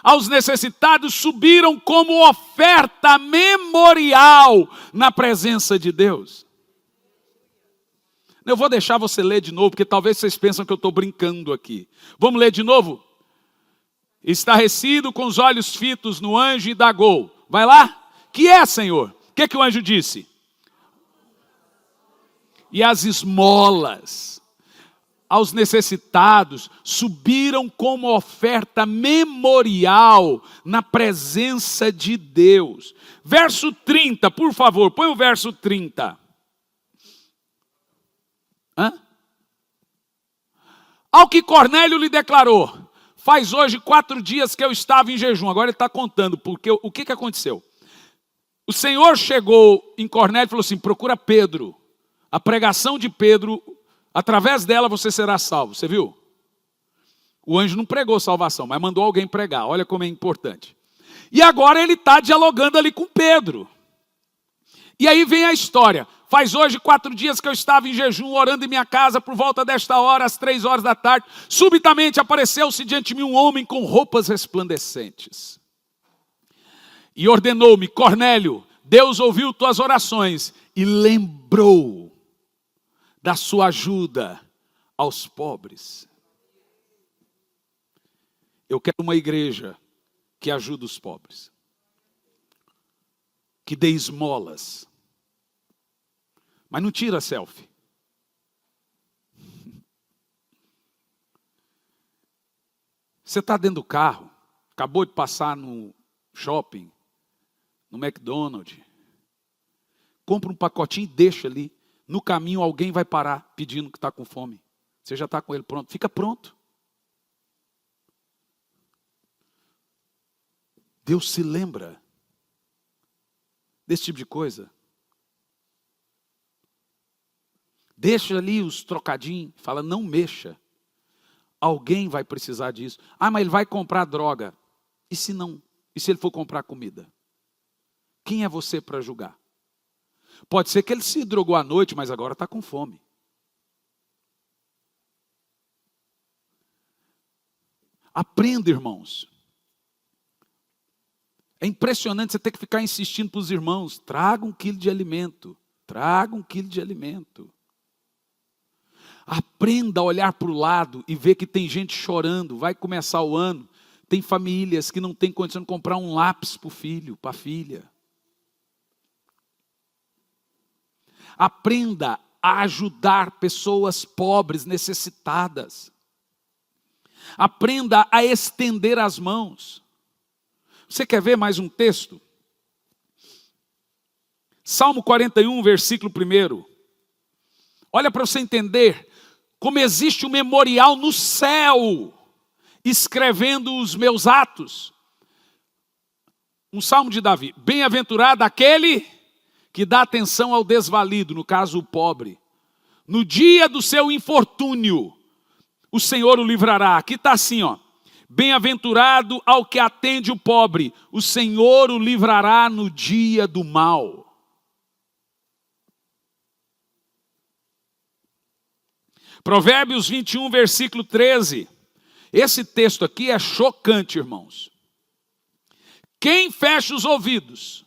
aos necessitados subiram como oferta memorial na presença de Deus. Eu vou deixar você ler de novo, porque talvez vocês pensam que eu estou brincando aqui. Vamos ler de novo? Estarrecido, com os olhos fitos no anjo, indagou. Vai lá? Que é, Senhor? O que o anjo disse? E as esmolas aos necessitados subiram como oferta memorial na presença de Deus. Verso 30, por favor, põe o verso 30. Ao que Cornélio lhe declarou: faz hoje 4 dias que eu estava em jejum. Agora ele está contando, porque o que aconteceu? O Senhor chegou em Cornélio e falou assim: procura Pedro. A pregação de Pedro, através dela você será salvo. Você viu? O anjo não pregou salvação, mas mandou alguém pregar. Olha como é importante. E agora ele está dialogando ali com Pedro. E aí vem a história. Faz hoje 4 dias que eu estava em jejum, orando em minha casa, por volta desta hora, às 3 horas da tarde. Subitamente apareceu-se diante de mim um homem com roupas resplandecentes. E ordenou-me: Cornélio, Deus ouviu tuas orações e lembrou da sua ajuda aos pobres. Eu quero uma igreja que ajude os pobres, que dê esmolas, mas não tira selfie. Você está dentro do carro, acabou de passar no shopping, no McDonald's, compra um pacotinho e deixa ali. No caminho alguém vai parar pedindo que está com fome. Você já está com ele pronto. Fica pronto. Deus se lembra desse tipo de coisa. Deixa ali os trocadinhos. Fala, não mexa. Alguém vai precisar disso. Ah, mas ele vai comprar droga. E se não? E se ele for comprar comida? Quem é você para julgar? Pode ser que ele se drogou à noite, mas agora está com fome. Aprenda, irmãos. É impressionante você ter que ficar insistindo para os irmãos. Traga 1 quilo de alimento. Traga 1 quilo de alimento. Aprenda a olhar para o lado e ver que tem gente chorando. Vai começar o ano. Tem famílias que não têm condição de comprar um lápis para o filho, para a filha. Aprenda a ajudar pessoas pobres, necessitadas. Aprenda a estender as mãos. Você quer ver mais um texto? Salmo 41, versículo 1. Olha para você entender como existe um memorial no céu, escrevendo os meus atos. Um salmo de Davi. Bem-aventurado aquele que dá atenção ao desvalido, no caso o pobre. No dia do seu infortúnio, o Senhor o livrará. Aqui está assim, ó. Bem-aventurado ao que atende o pobre, o Senhor o livrará no dia do mal. Provérbios 21, versículo 13. Esse texto aqui é chocante, irmãos. Quem fecha os ouvidos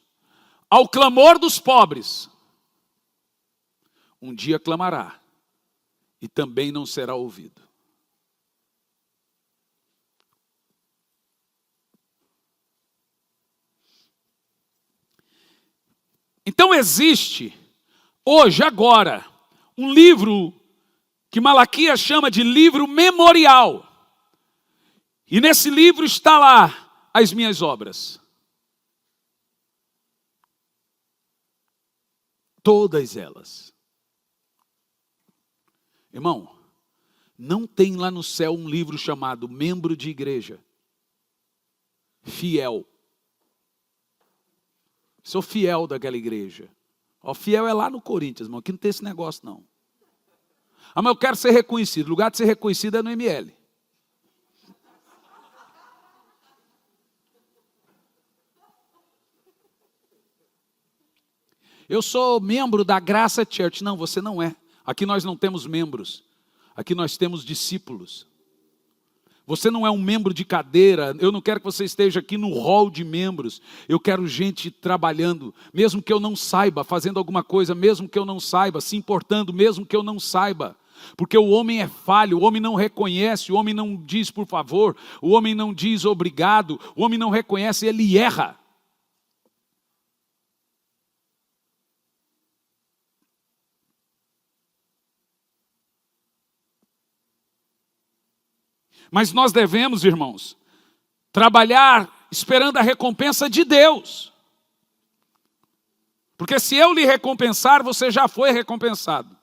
ao clamor dos pobres, um dia clamará e também não será ouvido. Então existe, hoje, agora, um livro que Malaquias chama de livro memorial. E nesse livro está lá as minhas obras. Todas elas. Irmão, não tem lá no céu um livro chamado membro de igreja. Fiel. Sou fiel daquela igreja. O fiel é lá no Corinthians, irmão. Aqui não tem esse negócio, não. Ah, mas eu quero ser reconhecido. O lugar de ser reconhecido é no ML. Eu sou membro da Graça Church. Não, você não é. Aqui nós não temos membros. Aqui nós temos discípulos. Você não é um membro de cadeira. Eu não quero que você esteja aqui no hall de membros. Eu quero gente trabalhando, mesmo que eu não saiba, fazendo alguma coisa, mesmo que eu não saiba, se importando, mesmo que eu não saiba. Porque o homem é falho, o homem não reconhece, o homem não diz por favor, o homem não diz obrigado, o homem não reconhece, ele erra. Mas nós devemos, irmãos, trabalhar esperando a recompensa de Deus. Porque se eu lhe recompensar, você já foi recompensado.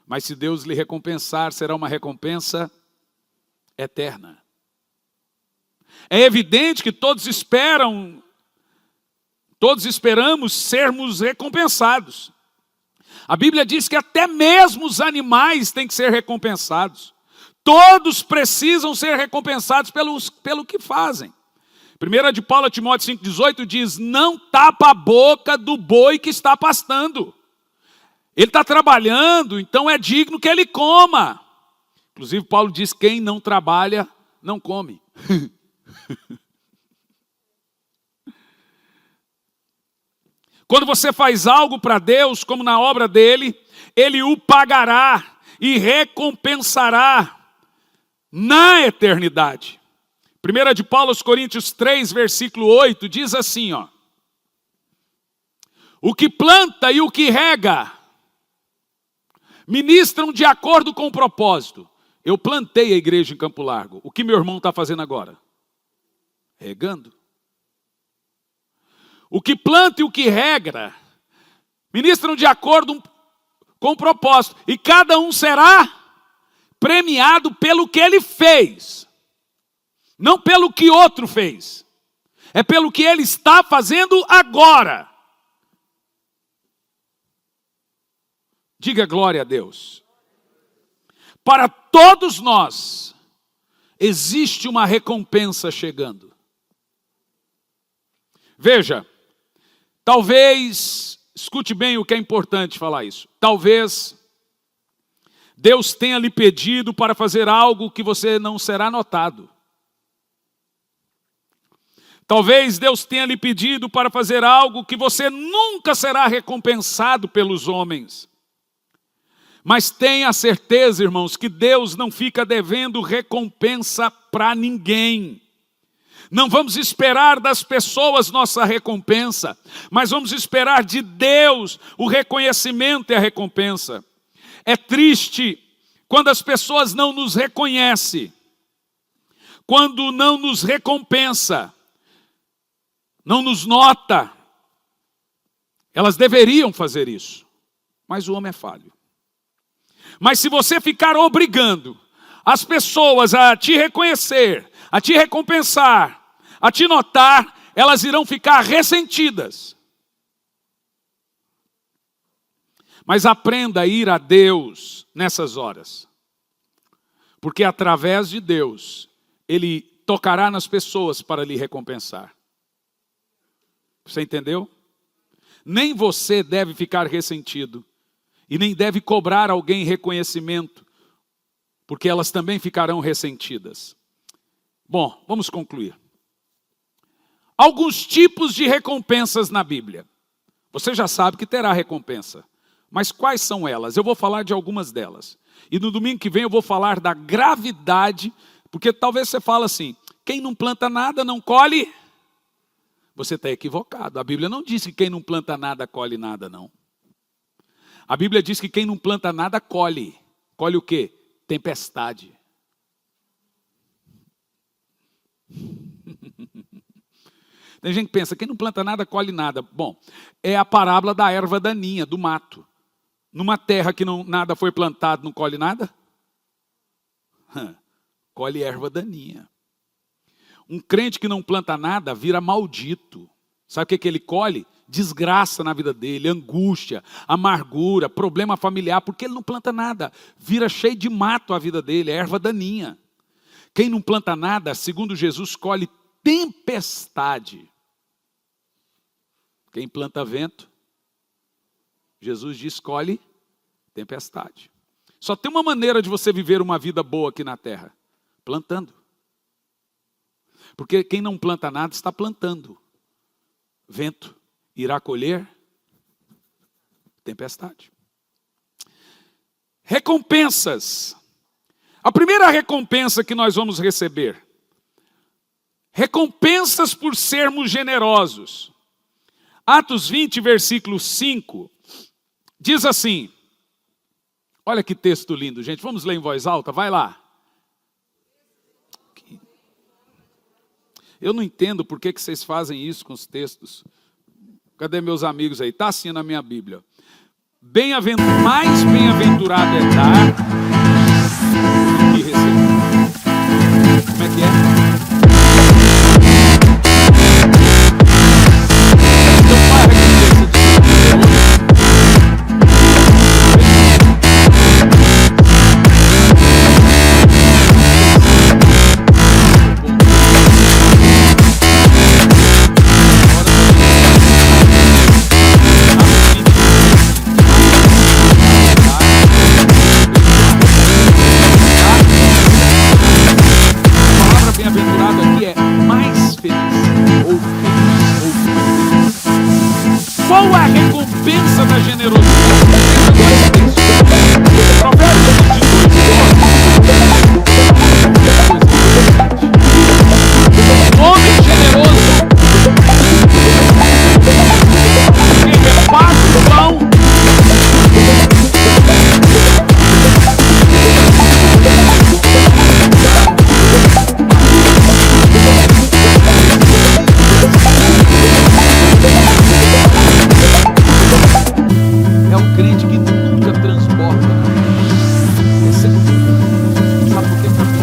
Mas se Deus lhe recompensar, será uma recompensa eterna. É evidente que todos esperamos sermos recompensados. A Bíblia diz que até mesmo os animais têm que ser recompensados. Todos precisam ser recompensados pelo que fazem. 1 de Paulo a Timóteo 5,18 diz, não tapa a boca do boi que está pastando. Ele está trabalhando, então é digno que ele coma. Inclusive Paulo diz, quem não trabalha, não come. Quando você faz algo para Deus, como na obra dele, ele o pagará e recompensará na eternidade. 1 de Paulo aos Coríntios 3, versículo 8, diz assim, ó. O que planta e o que rega, ministram de acordo com o propósito. Eu plantei a igreja em Campo Largo. O que meu irmão está fazendo agora? Regando. O que planta e o que rega, ministram de acordo com o propósito. E cada um será premiado pelo que ele fez. Não pelo que outro fez. É pelo que ele está fazendo agora. Diga glória a Deus. Para todos nós, existe uma recompensa chegando. Veja, talvez, escute bem o que é importante falar isso. Talvez Deus tenha lhe pedido para fazer algo que você não será notado. Talvez Deus tenha lhe pedido para fazer algo que você nunca será recompensado pelos homens. Mas tenha certeza, irmãos, que Deus não fica devendo recompensa para ninguém. Não vamos esperar das pessoas nossa recompensa, mas vamos esperar de Deus o reconhecimento e a recompensa. É triste quando as pessoas não nos reconhecem, quando não nos recompensa, não nos nota. Elas deveriam fazer isso, mas o homem é falho. Mas se você ficar obrigando as pessoas a te reconhecer, a te recompensar, a te notar, elas irão ficar ressentidas. Mas aprenda a ir a Deus nessas horas. Porque através de Deus, Ele tocará nas pessoas para lhe recompensar. Você entendeu? Nem você deve ficar ressentido. E nem deve cobrar alguém reconhecimento. Porque elas também ficarão ressentidas. Bom, vamos concluir. Alguns tipos de recompensas na Bíblia. Você já sabe que terá recompensa. Mas quais são elas? Eu vou falar de algumas delas. E no domingo que vem eu vou falar da gravidade, porque talvez você fale assim, quem não planta nada não colhe. Você está equivocado. A Bíblia não diz que quem não planta nada colhe nada, não. A Bíblia diz que quem não planta nada colhe. Colhe o quê? Tempestade. Tem gente que pensa, quem não planta nada colhe nada. Bom, é a parábola da erva daninha, do mato. Numa terra que nada foi plantado, não colhe nada? Colhe erva daninha. Um crente que não planta nada vira maldito. Sabe o que ele colhe? Desgraça na vida dele, angústia, amargura, problema familiar, porque ele não planta nada. Vira cheio de mato a vida dele, é erva daninha. Quem não planta nada, segundo Jesus, colhe tempestade. Quem planta vento, Jesus diz, colhe tempestade. Só tem uma maneira de você viver uma vida boa aqui na terra. Plantando. Porque quem não planta nada está plantando. Vento irá colher tempestade. Recompensas. A primeira recompensa que nós vamos receber. Recompensas por sermos generosos. Atos 20, versículo 5, diz assim, olha que texto lindo, gente, vamos ler em voz alta, vai lá. Eu não entendo por que vocês fazem isso com os textos. Cadê meus amigos aí? Está assim na minha Bíblia. Mais bem-aventurado é dar do que receber. Como é que é? Qual a recompensa da generosidade? Provérbios 22, homem generoso, que reparte o pão, é um crente que nunca transborda. Sabe por que está não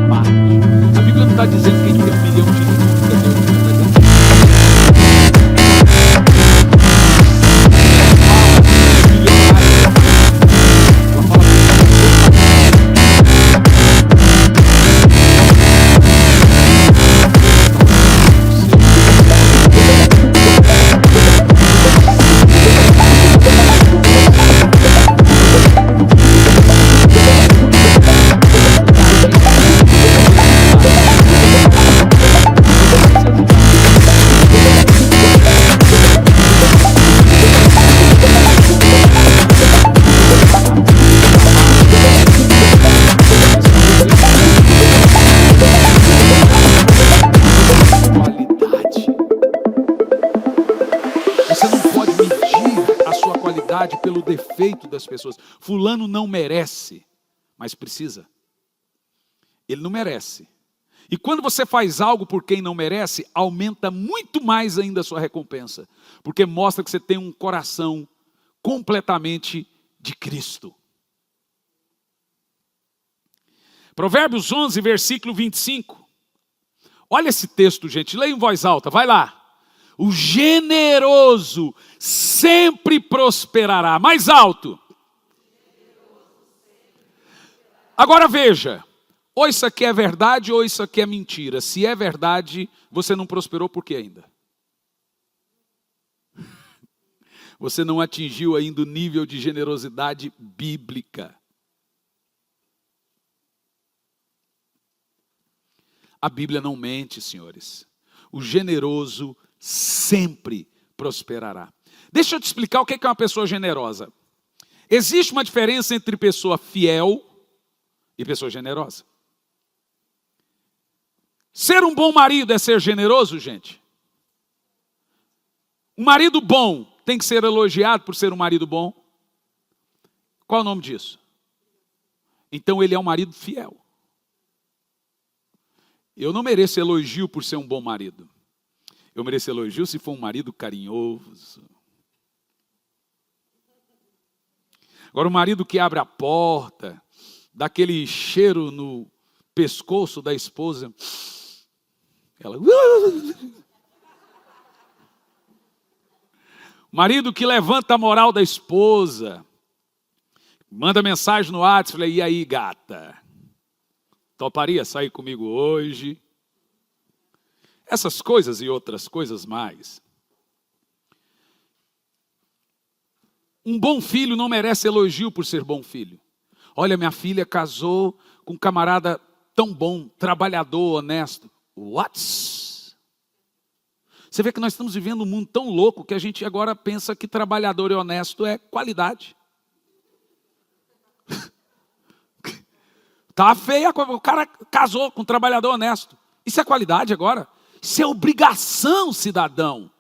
parte. A Bíblia não está dizendo que quem tem 1 milhão de livros nunca deu. Está dizendo que pelo defeito das pessoas. Fulano não merece, mas precisa. Ele não merece. E quando você faz algo por quem não merece, aumenta muito mais ainda a sua recompensa. Porque mostra que você tem um coração completamente de Cristo. Provérbios 11, versículo 25. Olha esse texto, gente. Leia em voz alta, vai lá. O generoso sempre prosperará. Mais alto. Agora veja. Ou isso aqui é verdade ou isso aqui é mentira. Se é verdade, você não prosperou por quê ainda? Você não atingiu ainda o nível de generosidade bíblica. A Bíblia não mente, senhores. O generoso sempre prosperará. Deixa eu te explicar o que é uma pessoa generosa. Existe uma diferença entre pessoa fiel e pessoa generosa. Ser um bom marido é ser generoso, gente? Um marido bom tem que ser elogiado por ser um marido bom? Qual é o nome disso? Então ele é um marido fiel. Eu não mereço elogio por ser um bom marido. Eu mereço elogio se for um marido carinhoso. Agora, o marido que abre a porta, dá aquele cheiro no pescoço da esposa, ela... Marido que levanta a moral da esposa, manda mensagem no WhatsApp, fala, e aí, gata? Toparia sair comigo hoje? Essas coisas e outras coisas mais. Um bom filho não merece elogio por ser bom filho. Olha, minha filha casou com um camarada tão bom, trabalhador, honesto. What? Você vê que nós estamos vivendo um mundo tão louco que a gente agora pensa que trabalhador e honesto é qualidade. Tá feia, o cara casou com um trabalhador honesto. Isso é qualidade agora? Isso é obrigação, cidadão.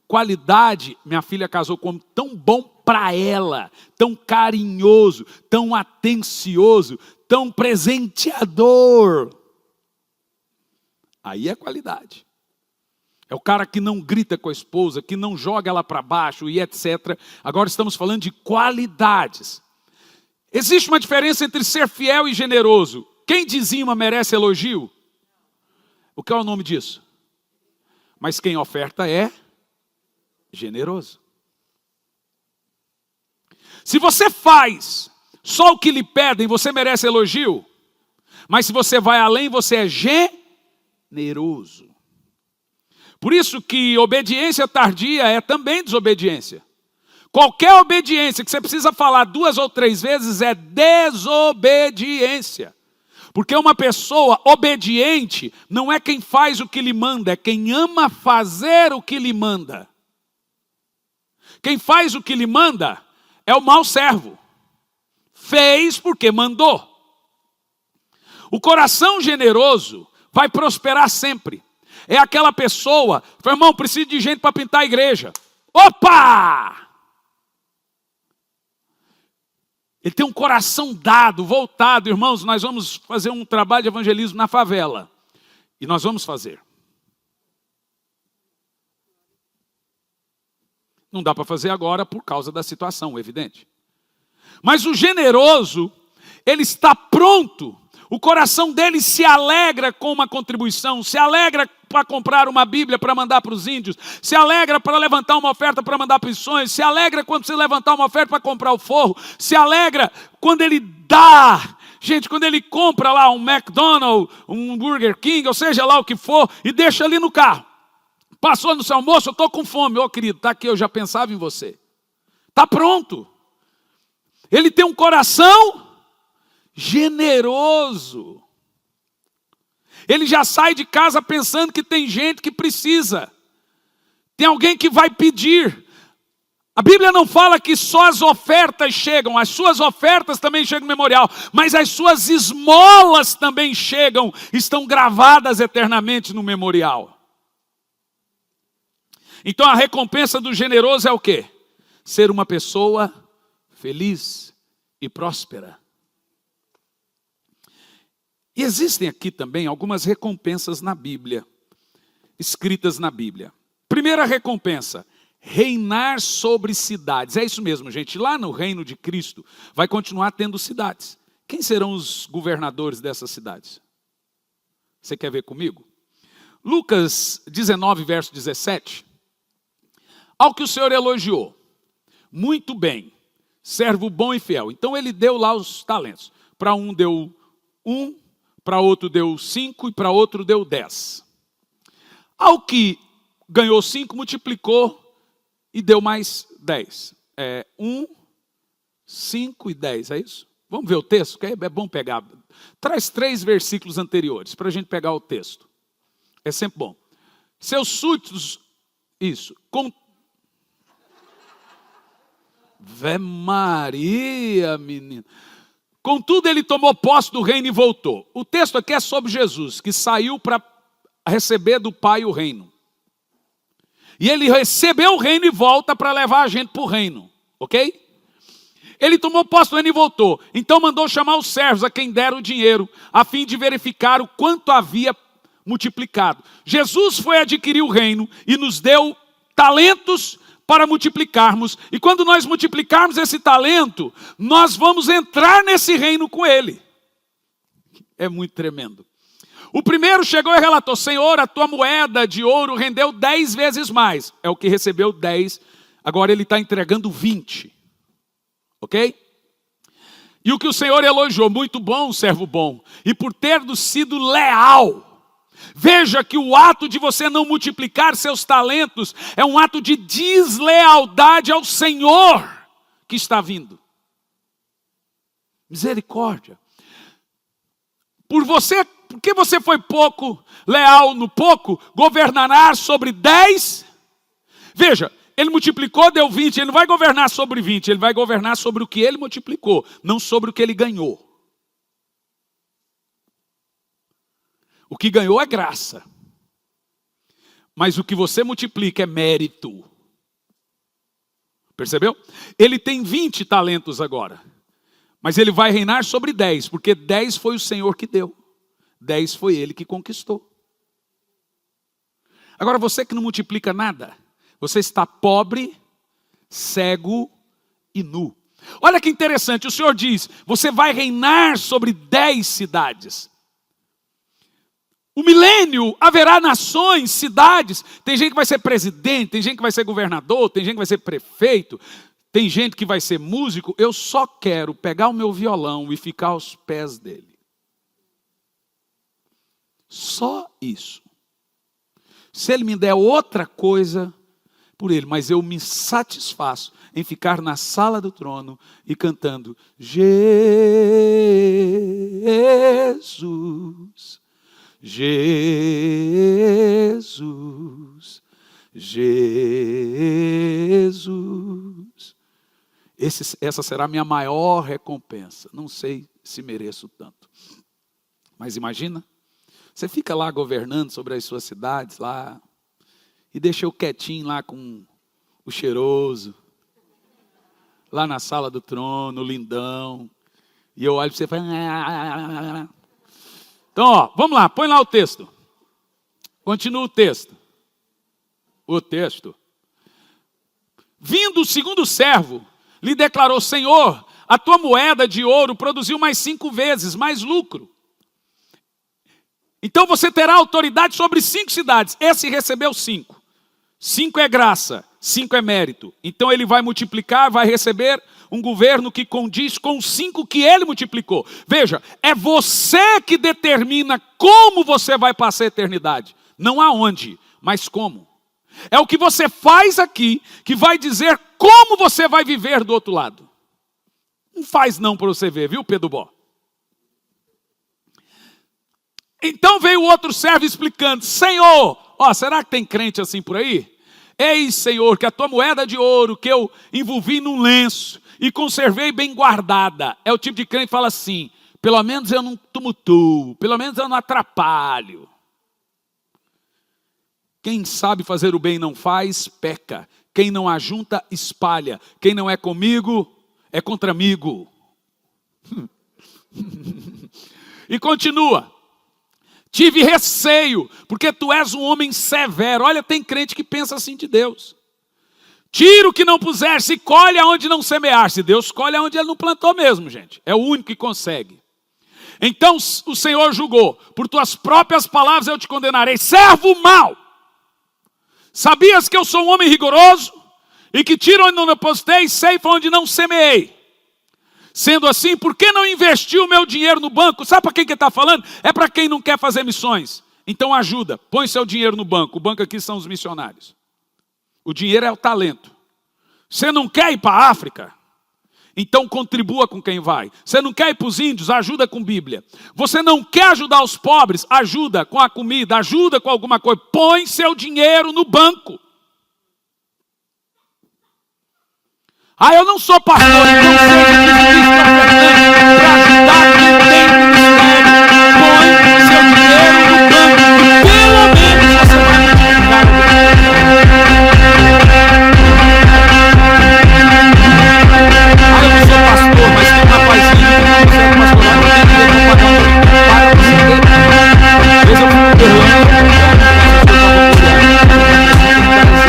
Qualidade, minha filha casou com um homem tão bom para ela, tão carinhoso, tão atencioso, tão presenteador. Aí é qualidade. É o cara que não grita com a esposa, que não joga ela para baixo e etc. Agora estamos falando de qualidades. Existe uma diferença entre ser fiel e generoso. Quem dizima merece elogio? O que é o nome disso? Mas quem oferta é generoso. Se você faz só o que lhe pedem, você merece elogio. Mas se você vai além, você é generoso. Por isso que obediência tardia é também desobediência. Qualquer obediência que você precisa falar 2 ou 3 vezes é desobediência. Porque uma pessoa obediente não é quem faz o que lhe manda, é quem ama fazer o que lhe manda. Quem faz o que lhe manda é o mau servo. Fez porque mandou. O coração generoso vai prosperar sempre. É aquela pessoa, irmão, preciso de gente para pintar a igreja. Opa! Ele tem um coração dado, voltado. Irmãos, nós vamos fazer um trabalho de evangelismo na favela. E nós vamos fazer. Não dá para fazer agora por causa da situação, evidente. Mas o generoso, ele está pronto. O coração dele se alegra com uma contribuição, se alegra para comprar uma Bíblia para mandar para os índios, se alegra para levantar uma oferta para mandar para os sonhos, se alegra quando você levantar uma oferta para comprar o forro, se alegra quando ele dá. Gente, quando ele compra lá um McDonald's, um Burger King, ou seja lá o que for, e deixa ali no carro. Passou no seu almoço, eu estou com fome. Ô querido, está aqui, eu já pensava em você. Está pronto. Ele tem um coração generoso. Ele já sai de casa pensando que tem gente que precisa. Tem alguém que vai pedir. A Bíblia não fala que só as ofertas chegam, as suas ofertas também chegam no memorial, mas as suas esmolas também chegam, estão gravadas eternamente no memorial. Então a recompensa do generoso é o quê? Ser uma pessoa feliz e próspera. E existem aqui também algumas recompensas na Bíblia, escritas na Bíblia. Primeira recompensa, reinar sobre cidades. É isso mesmo, gente. Lá no reino de Cristo vai continuar tendo cidades. Quem serão os governadores dessas cidades? Você quer ver comigo? Lucas 19, verso 17. Ao que o Senhor elogiou, muito bem, servo bom e fiel. Então ele deu lá os talentos. Para um deu 1, para outro deu 5 e para outro deu 10. Ao que ganhou 5, multiplicou e deu mais 10. 1, 5 e 10, é isso? Vamos ver o texto, que é bom pegar. Traz 3 versículos anteriores para a gente pegar o texto. É sempre bom. Seus súditos, isso, Vé Maria, menino. Contudo, ele tomou posse do reino e voltou. O texto aqui é sobre Jesus, que saiu para receber do Pai o reino. E ele recebeu o reino e volta para levar a gente para o reino. Ok? Ele tomou posse do reino e voltou. Então mandou chamar os servos a quem deram o dinheiro, a fim de verificar o quanto havia multiplicado. Jesus foi adquirir o reino e nos deu talentos para multiplicarmos. E quando nós multiplicarmos esse talento, nós vamos entrar nesse reino com ele. É muito tremendo. O primeiro chegou e relatou: Senhor, a tua moeda de ouro rendeu 10 vezes mais. É o que recebeu 10. Agora ele está entregando 20. Ok? E o que o Senhor elogiou: muito bom, servo bom. E por ter sido leal. Veja que o ato de você não multiplicar seus talentos é um ato de deslealdade ao Senhor. que está vindo. Misericórdia. Porque você foi pouco leal no pouco, governará sobre 10. Veja, ele multiplicou, deu 20, ele não vai governar sobre 20, ele vai governar sobre o que ele multiplicou, não sobre o que ele ganhou. O que ganhou é graça. Mas o que você multiplica é mérito. Percebeu? Ele tem 20 talentos agora. Mas ele vai reinar sobre 10, porque 10 foi o Senhor que deu. 10 foi ele que conquistou. Agora você que não multiplica nada, você está pobre, cego e nu. Olha que interessante, o Senhor diz, você vai reinar sobre 10 cidades. O milênio haverá nações, cidades, tem gente que vai ser presidente, tem gente que vai ser governador, tem gente que vai ser prefeito, tem gente que vai ser músico. Eu só quero pegar o meu violão e ficar aos pés dele. Só isso. Se ele me der outra coisa, por ele, mas eu me satisfaço em ficar na sala do trono e cantando Jesus, Jesus, Jesus. Essa será a minha maior recompensa. Não sei se mereço tanto. Mas imagina, você fica lá governando sobre as suas cidades lá, e deixa eu quietinho lá com o cheiroso, lá na sala do trono, lindão, e eu olho para você e falo... Então, ó, vamos lá, põe lá o texto. Continua o texto. O texto. Vindo o segundo servo, lhe declarou, Senhor, a tua moeda de ouro produziu mais 5 vezes, mais lucro. Então você terá autoridade sobre 5 cidades. Esse recebeu 5. 5 é graça, 5 é mérito. Então ele vai multiplicar, vai receber um governo que condiz com os 5 que ele multiplicou. Veja, é você que determina como você vai passar a eternidade. Não aonde, mas como. É o que você faz aqui que vai dizer como você vai viver do outro lado. Não faz não para você ver, viu, Pedro Bó? Então veio o outro servo explicando, Senhor, ó, será que tem crente assim por aí? Eis, Senhor, que a tua moeda de ouro que eu envolvi num lenço e conservei bem guardada. É o tipo de crente que fala assim, pelo menos eu não tumultuo, pelo menos eu não atrapalho. Quem sabe fazer o bem não faz, peca. Quem não ajunta, espalha. Quem não é comigo, é contra-migo. E continua. Tive receio, porque tu és um homem severo. Olha, tem crente que pensa assim de Deus. Tira o que não puseste e colhe aonde não semeaste. Deus colhe aonde ele não plantou mesmo, gente. É o único que consegue. Então o Senhor julgou, por tuas próprias palavras eu te condenarei. Servo mau! Sabias que eu sou um homem rigoroso? E que tiro onde não depositei, ceifa onde não semeei. Sendo assim, por que não investiu o meu dinheiro no banco? Sabe para quem que ele está falando? É para quem não quer fazer missões. Então ajuda, põe seu dinheiro no banco. O banco aqui são os missionários. O dinheiro é o talento. Você não quer ir para a África? Então contribua com quem vai. Você não quer ir para os índios? Ajuda com Bíblia. Você não quer ajudar os pobres? Ajuda com a comida, ajuda com alguma coisa. Põe seu dinheiro no banco. Ah, eu não sou pastor, então seja para ajudar quem tem ministério. Põe seu dinheiro no banco, pelo menos você vai multiplicar. Ah, eu não sou pastor, mas tem uma rapazinho que não consegue pastorar, não tem dinheiro para pagar um para você ter. Às vezes eu fico perdoando,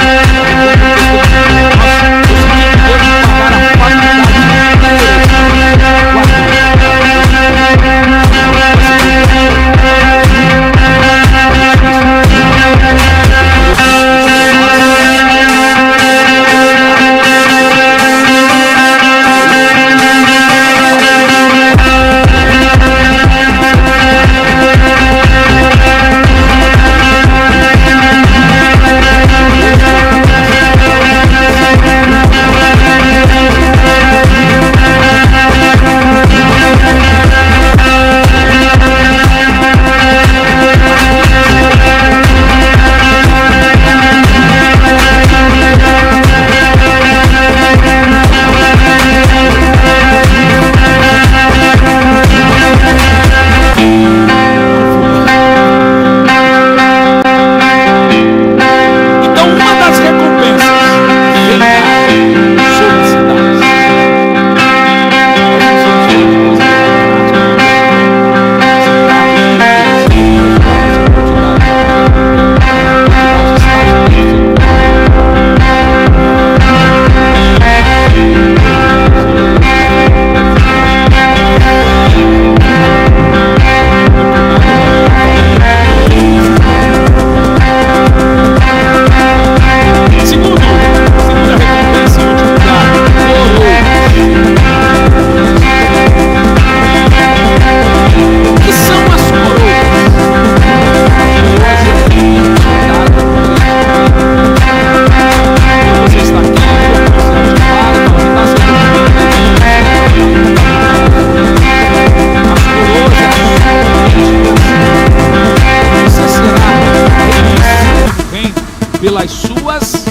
as suas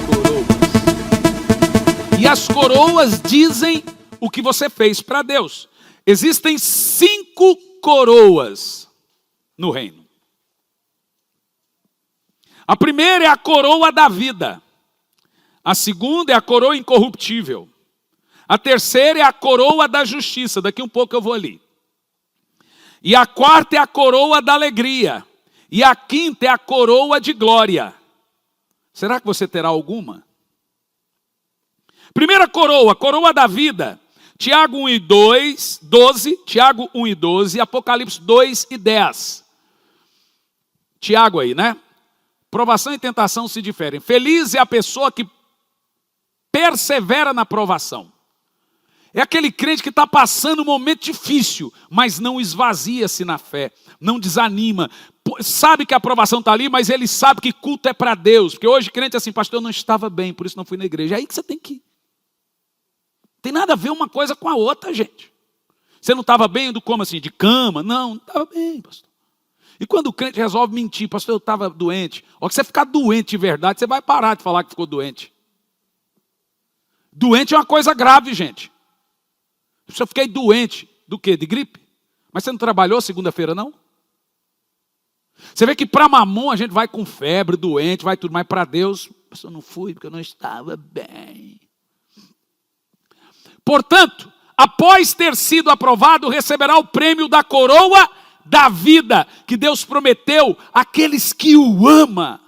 coroas. E as coroas dizem o que você fez para Deus. Existem 5 coroas no reino. A primeira é a coroa da vida. A segunda é a coroa incorruptível. A terceira é a coroa da justiça. Daqui um pouco eu vou ali. E a quarta é a coroa da alegria. E a quinta é a coroa de glória. Será que você terá alguma? Primeira coroa, coroa da vida. Tiago 1 e 2, 12. Tiago 1 e 12. Apocalipse 2 e 10. Tiago aí, né? Provação e tentação se diferem. Feliz é a pessoa que persevera na provação. É aquele crente que está passando um momento difícil, mas não esvazia-se na fé, não desanima. Sabe que a aprovação está ali, mas ele sabe que culto é para Deus. Porque hoje crente é assim, pastor, eu não estava bem, por isso não fui na igreja. É aí que você tem que ir. Tem nada a ver uma coisa com a outra, gente. Você não estava bem do como assim? De cama? Não estava bem, pastor. E quando o crente resolve mentir, pastor, eu estava doente. Ó, que você ficar doente de verdade, você vai parar de falar que ficou doente. Doente é uma coisa grave, gente. Eu fiquei doente. Do quê? De gripe? Mas você não trabalhou segunda-feira, não? Você vê que para mamon a gente vai com febre, doente, vai tudo. Mas para Deus, eu não fui porque eu não estava bem. Portanto, após ter sido aprovado, receberá o prêmio da coroa da vida, que Deus prometeu àqueles que o amam.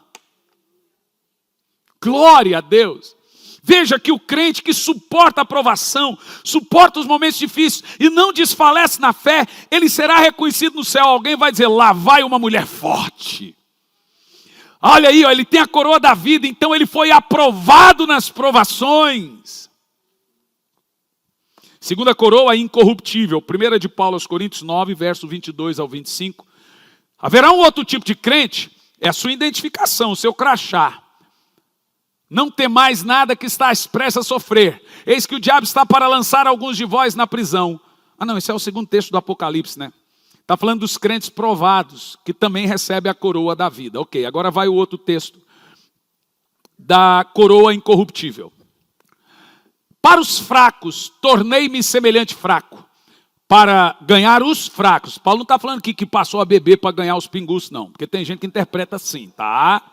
Glória a Deus. Veja que o crente que suporta a provação, suporta os momentos difíceis e não desfalece na fé, ele será reconhecido no céu. Alguém vai dizer, lá vai uma mulher forte. Olha aí, ó, ele tem a coroa da vida, então ele foi aprovado nas provações. Segunda coroa incorruptível, 1 de Paulo aos Coríntios 9, verso 22 ao 25. Haverá um outro tipo de crente, é a sua identificação, o seu crachá. Não tem mais nada que está expresso a sofrer. Eis que o diabo está para lançar alguns de vós na prisão. Ah não, esse é o segundo texto do Apocalipse, né? Está falando dos crentes provados, que também recebem a coroa da vida. Ok, agora vai o outro texto, da coroa incorruptível. Para os fracos, tornei-me semelhante fraco, para ganhar os fracos. Paulo não está falando aqui que passou a beber para ganhar os pingus, não. Porque tem gente que interpreta assim, tá?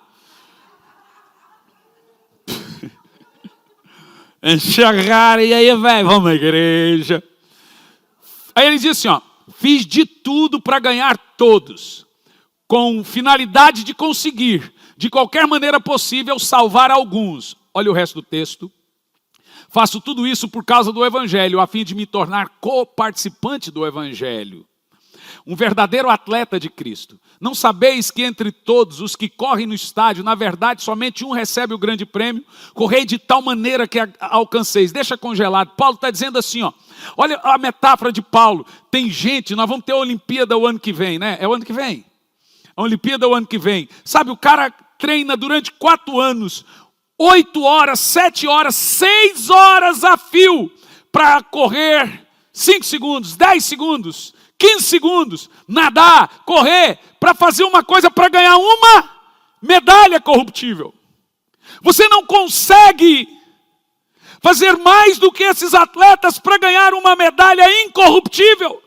Enxergar, e aí, velho, vamos à igreja. Aí ele diz assim, ó, fiz de tudo para ganhar todos, com finalidade de conseguir, de qualquer maneira possível, salvar alguns. Olha o resto do texto. Faço tudo isso por causa do Evangelho, a fim de me tornar coparticipante do Evangelho. Um verdadeiro atleta de Cristo. Não sabeis que entre todos os que correm no estádio, na verdade, somente um recebe o grande prêmio? Correi de tal maneira que alcanceis. Deixa congelado. Paulo está dizendo assim, ó. Olha a metáfora de Paulo. Tem gente, nós vamos ter a Olimpíada o ano que vem, né? É o ano que vem. A Olimpíada o ano que vem. Sabe, o cara treina durante 4 anos, 8 horas, 7 horas, 6 horas a fio, para correr 5 segundos, 10 segundos, 15 segundos, nadar, correr, para fazer uma coisa, para ganhar uma medalha corruptível. Você não consegue fazer mais do que esses atletas para ganhar uma medalha incorruptível.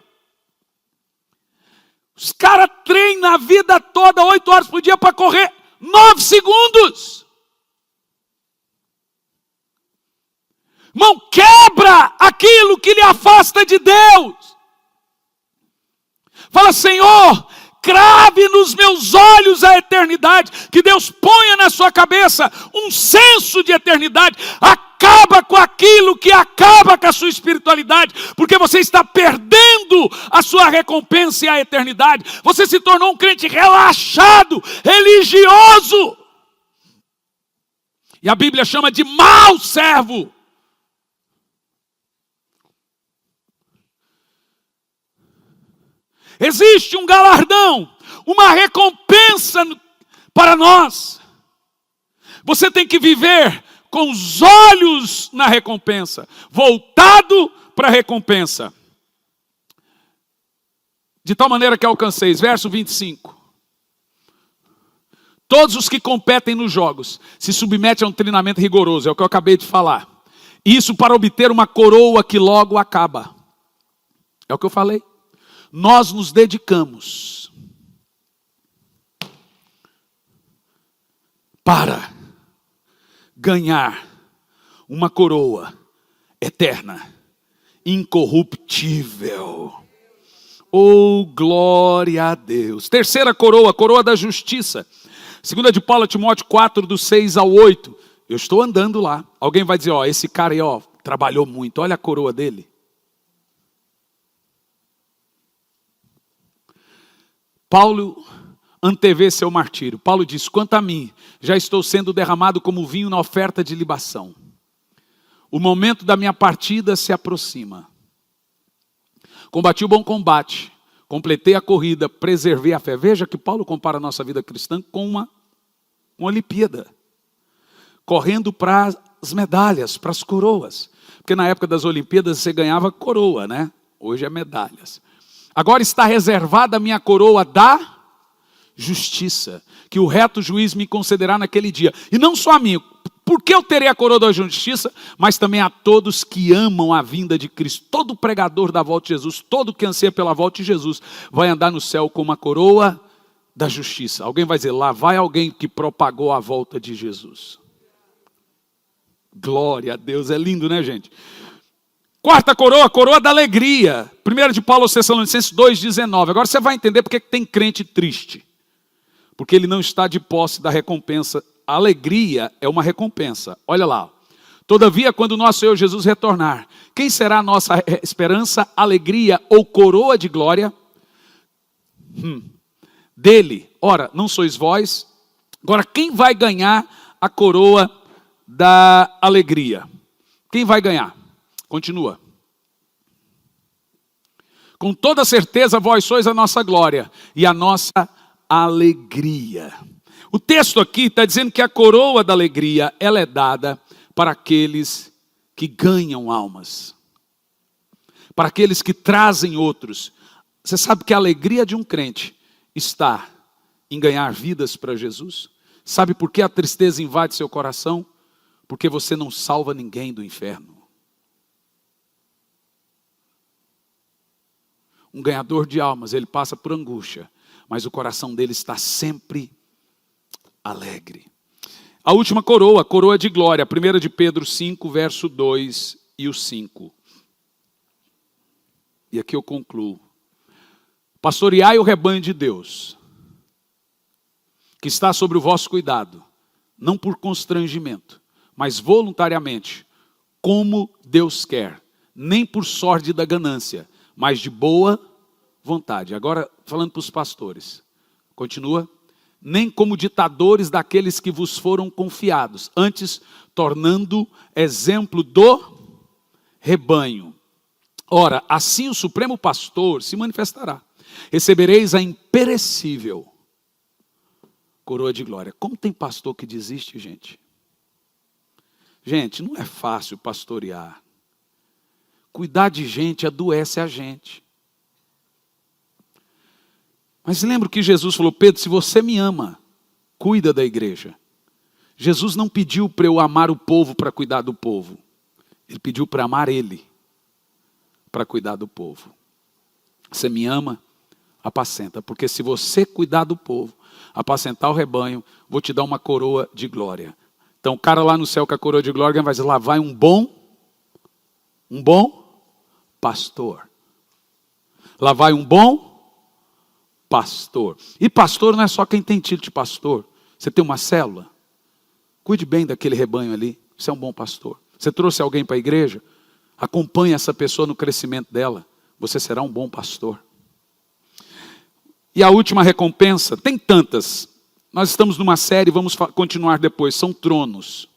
Os caras treinam a vida toda, 8 horas por dia, para correr 9 segundos. Irmão, quebra aquilo que lhe afasta de Deus. Fala, Senhor, crave nos meus olhos a eternidade. Que Deus ponha na sua cabeça um senso de eternidade. Acaba com aquilo que acaba com a sua espiritualidade. Porque você está perdendo a sua recompensa e a eternidade. Você se tornou um crente relaxado, religioso. E a Bíblia chama de mau servo. Existe um galardão, uma recompensa para nós. Você tem que viver com os olhos na recompensa, voltado para a recompensa. De tal maneira que alcanceis, verso 25. Todos os que competem nos jogos se submetem a um treinamento rigoroso, é o que eu acabei de falar. Isso para obter uma coroa que logo acaba. É o que eu falei. Nós nos dedicamos para ganhar uma coroa eterna, incorruptível. Oh, glória a Deus. Terceira coroa, coroa da justiça. 2 de Paulo a Timóteo 4, do 6 ao 8. Eu estou andando lá. Alguém vai dizer, ó, esse cara aí, ó, trabalhou muito. Olha a coroa dele. Paulo antevê seu martírio. Paulo diz, quanto a mim, já estou sendo derramado como vinho na oferta de libação. O momento da minha partida se aproxima. Combati o bom combate, completei a corrida, preservei a fé. Veja que Paulo compara a nossa vida cristã com uma Olimpíada. Correndo para as medalhas, para as coroas. Porque na época das Olimpíadas você ganhava coroa, né? Hoje é medalhas. Agora está reservada a minha coroa da justiça, que o reto juiz me concederá naquele dia. E não só a mim, porque eu terei a coroa da justiça, mas também a todos que amam a vinda de Cristo. Todo pregador da volta de Jesus, todo que anseia pela volta de Jesus, vai andar no céu com uma coroa da justiça. Alguém vai dizer, lá vai alguém que propagou a volta de Jesus. Glória a Deus, é lindo, né, gente? Quarta coroa, coroa da alegria. 1 de Paulo aos Tessalonicenses 2,19. Agora você vai entender porque tem crente triste. Porque ele não está de posse da recompensa. A alegria é uma recompensa. Olha lá. Todavia, quando nosso Senhor Jesus retornar, quem será a nossa esperança, alegria ou coroa de glória? Dele. Ora, não sois vós. Agora, quem vai ganhar a coroa da alegria? Quem vai ganhar? Continua. Com toda certeza vós sois a nossa glória e a nossa alegria. O texto aqui está dizendo que a coroa da alegria, ela é dada para aqueles que ganham almas. Para aqueles que trazem outros. Você sabe que a alegria de um crente está em ganhar vidas para Jesus? Sabe por que a tristeza invade seu coração? Porque você não salva ninguém do inferno. Um ganhador de almas, ele passa por angústia, mas o coração dele está sempre alegre. A última coroa, a coroa de glória, 1 de Pedro 5, verso 2 e o 5. E aqui eu concluo. Pastoreai o rebanho de Deus, que está sobre o vosso cuidado, não por constrangimento, mas voluntariamente, como Deus quer, nem por sorte da ganância, mas de boa vontade. Agora, falando para os pastores, continua. Nem como ditadores daqueles que vos foram confiados, antes tornando exemplo do rebanho. Ora, assim o Supremo Pastor se manifestará. Recebereis a imperecível coroa de glória. Como tem pastor que desiste, gente? Gente, não é fácil pastorear. Cuidar de gente adoece a gente. Mas lembra que Jesus falou, Pedro, se você me ama, cuida da igreja. Jesus não pediu para eu amar o povo para cuidar do povo. Ele pediu para amar ele, para cuidar do povo. Você me ama, apacenta. Porque se você cuidar do povo, apacentar o rebanho, vou te dar uma coroa de glória. Então o cara lá no céu com a coroa de glória vai dizer, lá vai um bom pastor. Lá vai um bom pastor. E pastor não é só quem tem título de pastor. Você tem uma célula? Cuide bem daquele rebanho ali. Você é um bom pastor. Você trouxe alguém para a igreja? Acompanhe essa pessoa no crescimento dela. Você será um bom pastor. E a última recompensa, tem tantas. Nós estamos numa série, vamos continuar depois, são tronos.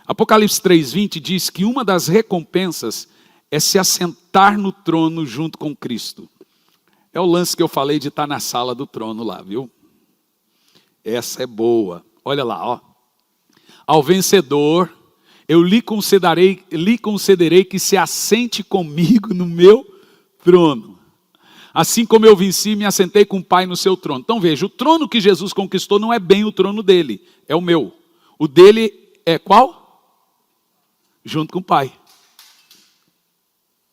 Apocalipse 3:20 diz que uma das recompensas é se assentar no trono junto com Cristo. É o lance que eu falei de estar na sala do trono lá, viu? Essa é boa. Olha lá, ó. Ao vencedor, eu lhe concederei que se assente comigo no meu trono. Assim como eu venci, me assentei com o Pai no seu trono. Então veja, o trono que Jesus conquistou não é bem o trono dele, é o meu. O dele é qual? Junto com o Pai.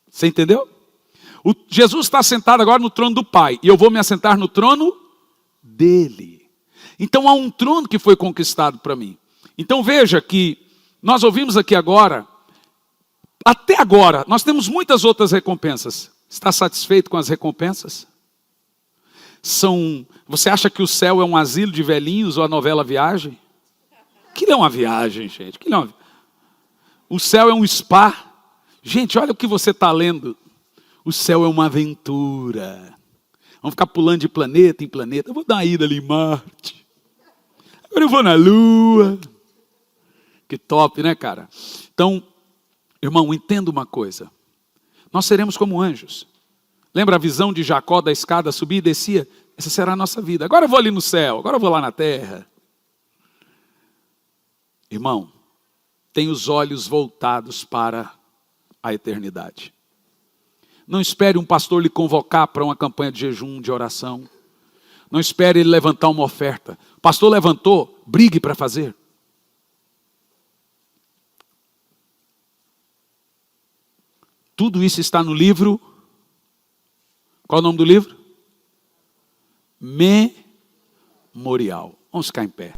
Você entendeu? Jesus está sentado agora no trono do Pai, e eu vou me assentar no trono dele. Então há um trono que foi conquistado para mim. Então veja que nós ouvimos aqui agora, até agora, nós temos muitas outras recompensas. Está satisfeito com as recompensas? Você acha que o céu é um asilo de velhinhos ou a novela Viagem? Que não é uma viagem, gente. O céu é um spa. Gente, olha o que você está lendo. O céu é uma aventura. Vamos ficar pulando de planeta em planeta. Eu vou dar uma ida ali em Marte. Agora eu vou na Lua. Que top, né, cara? Então, irmão, entenda uma coisa. Nós seremos como anjos. Lembra a visão de Jacó da escada, subia e descia? Essa será a nossa vida. Agora eu vou ali no céu, agora eu vou lá na terra. Irmão, tenha os olhos voltados para a eternidade. Não espere um pastor lhe convocar para uma campanha de jejum, de oração. Não espere ele levantar uma oferta. O pastor levantou, brigue para fazer. Tudo isso está no livro. Qual é o nome do livro? Memorial. Vamos ficar em pé.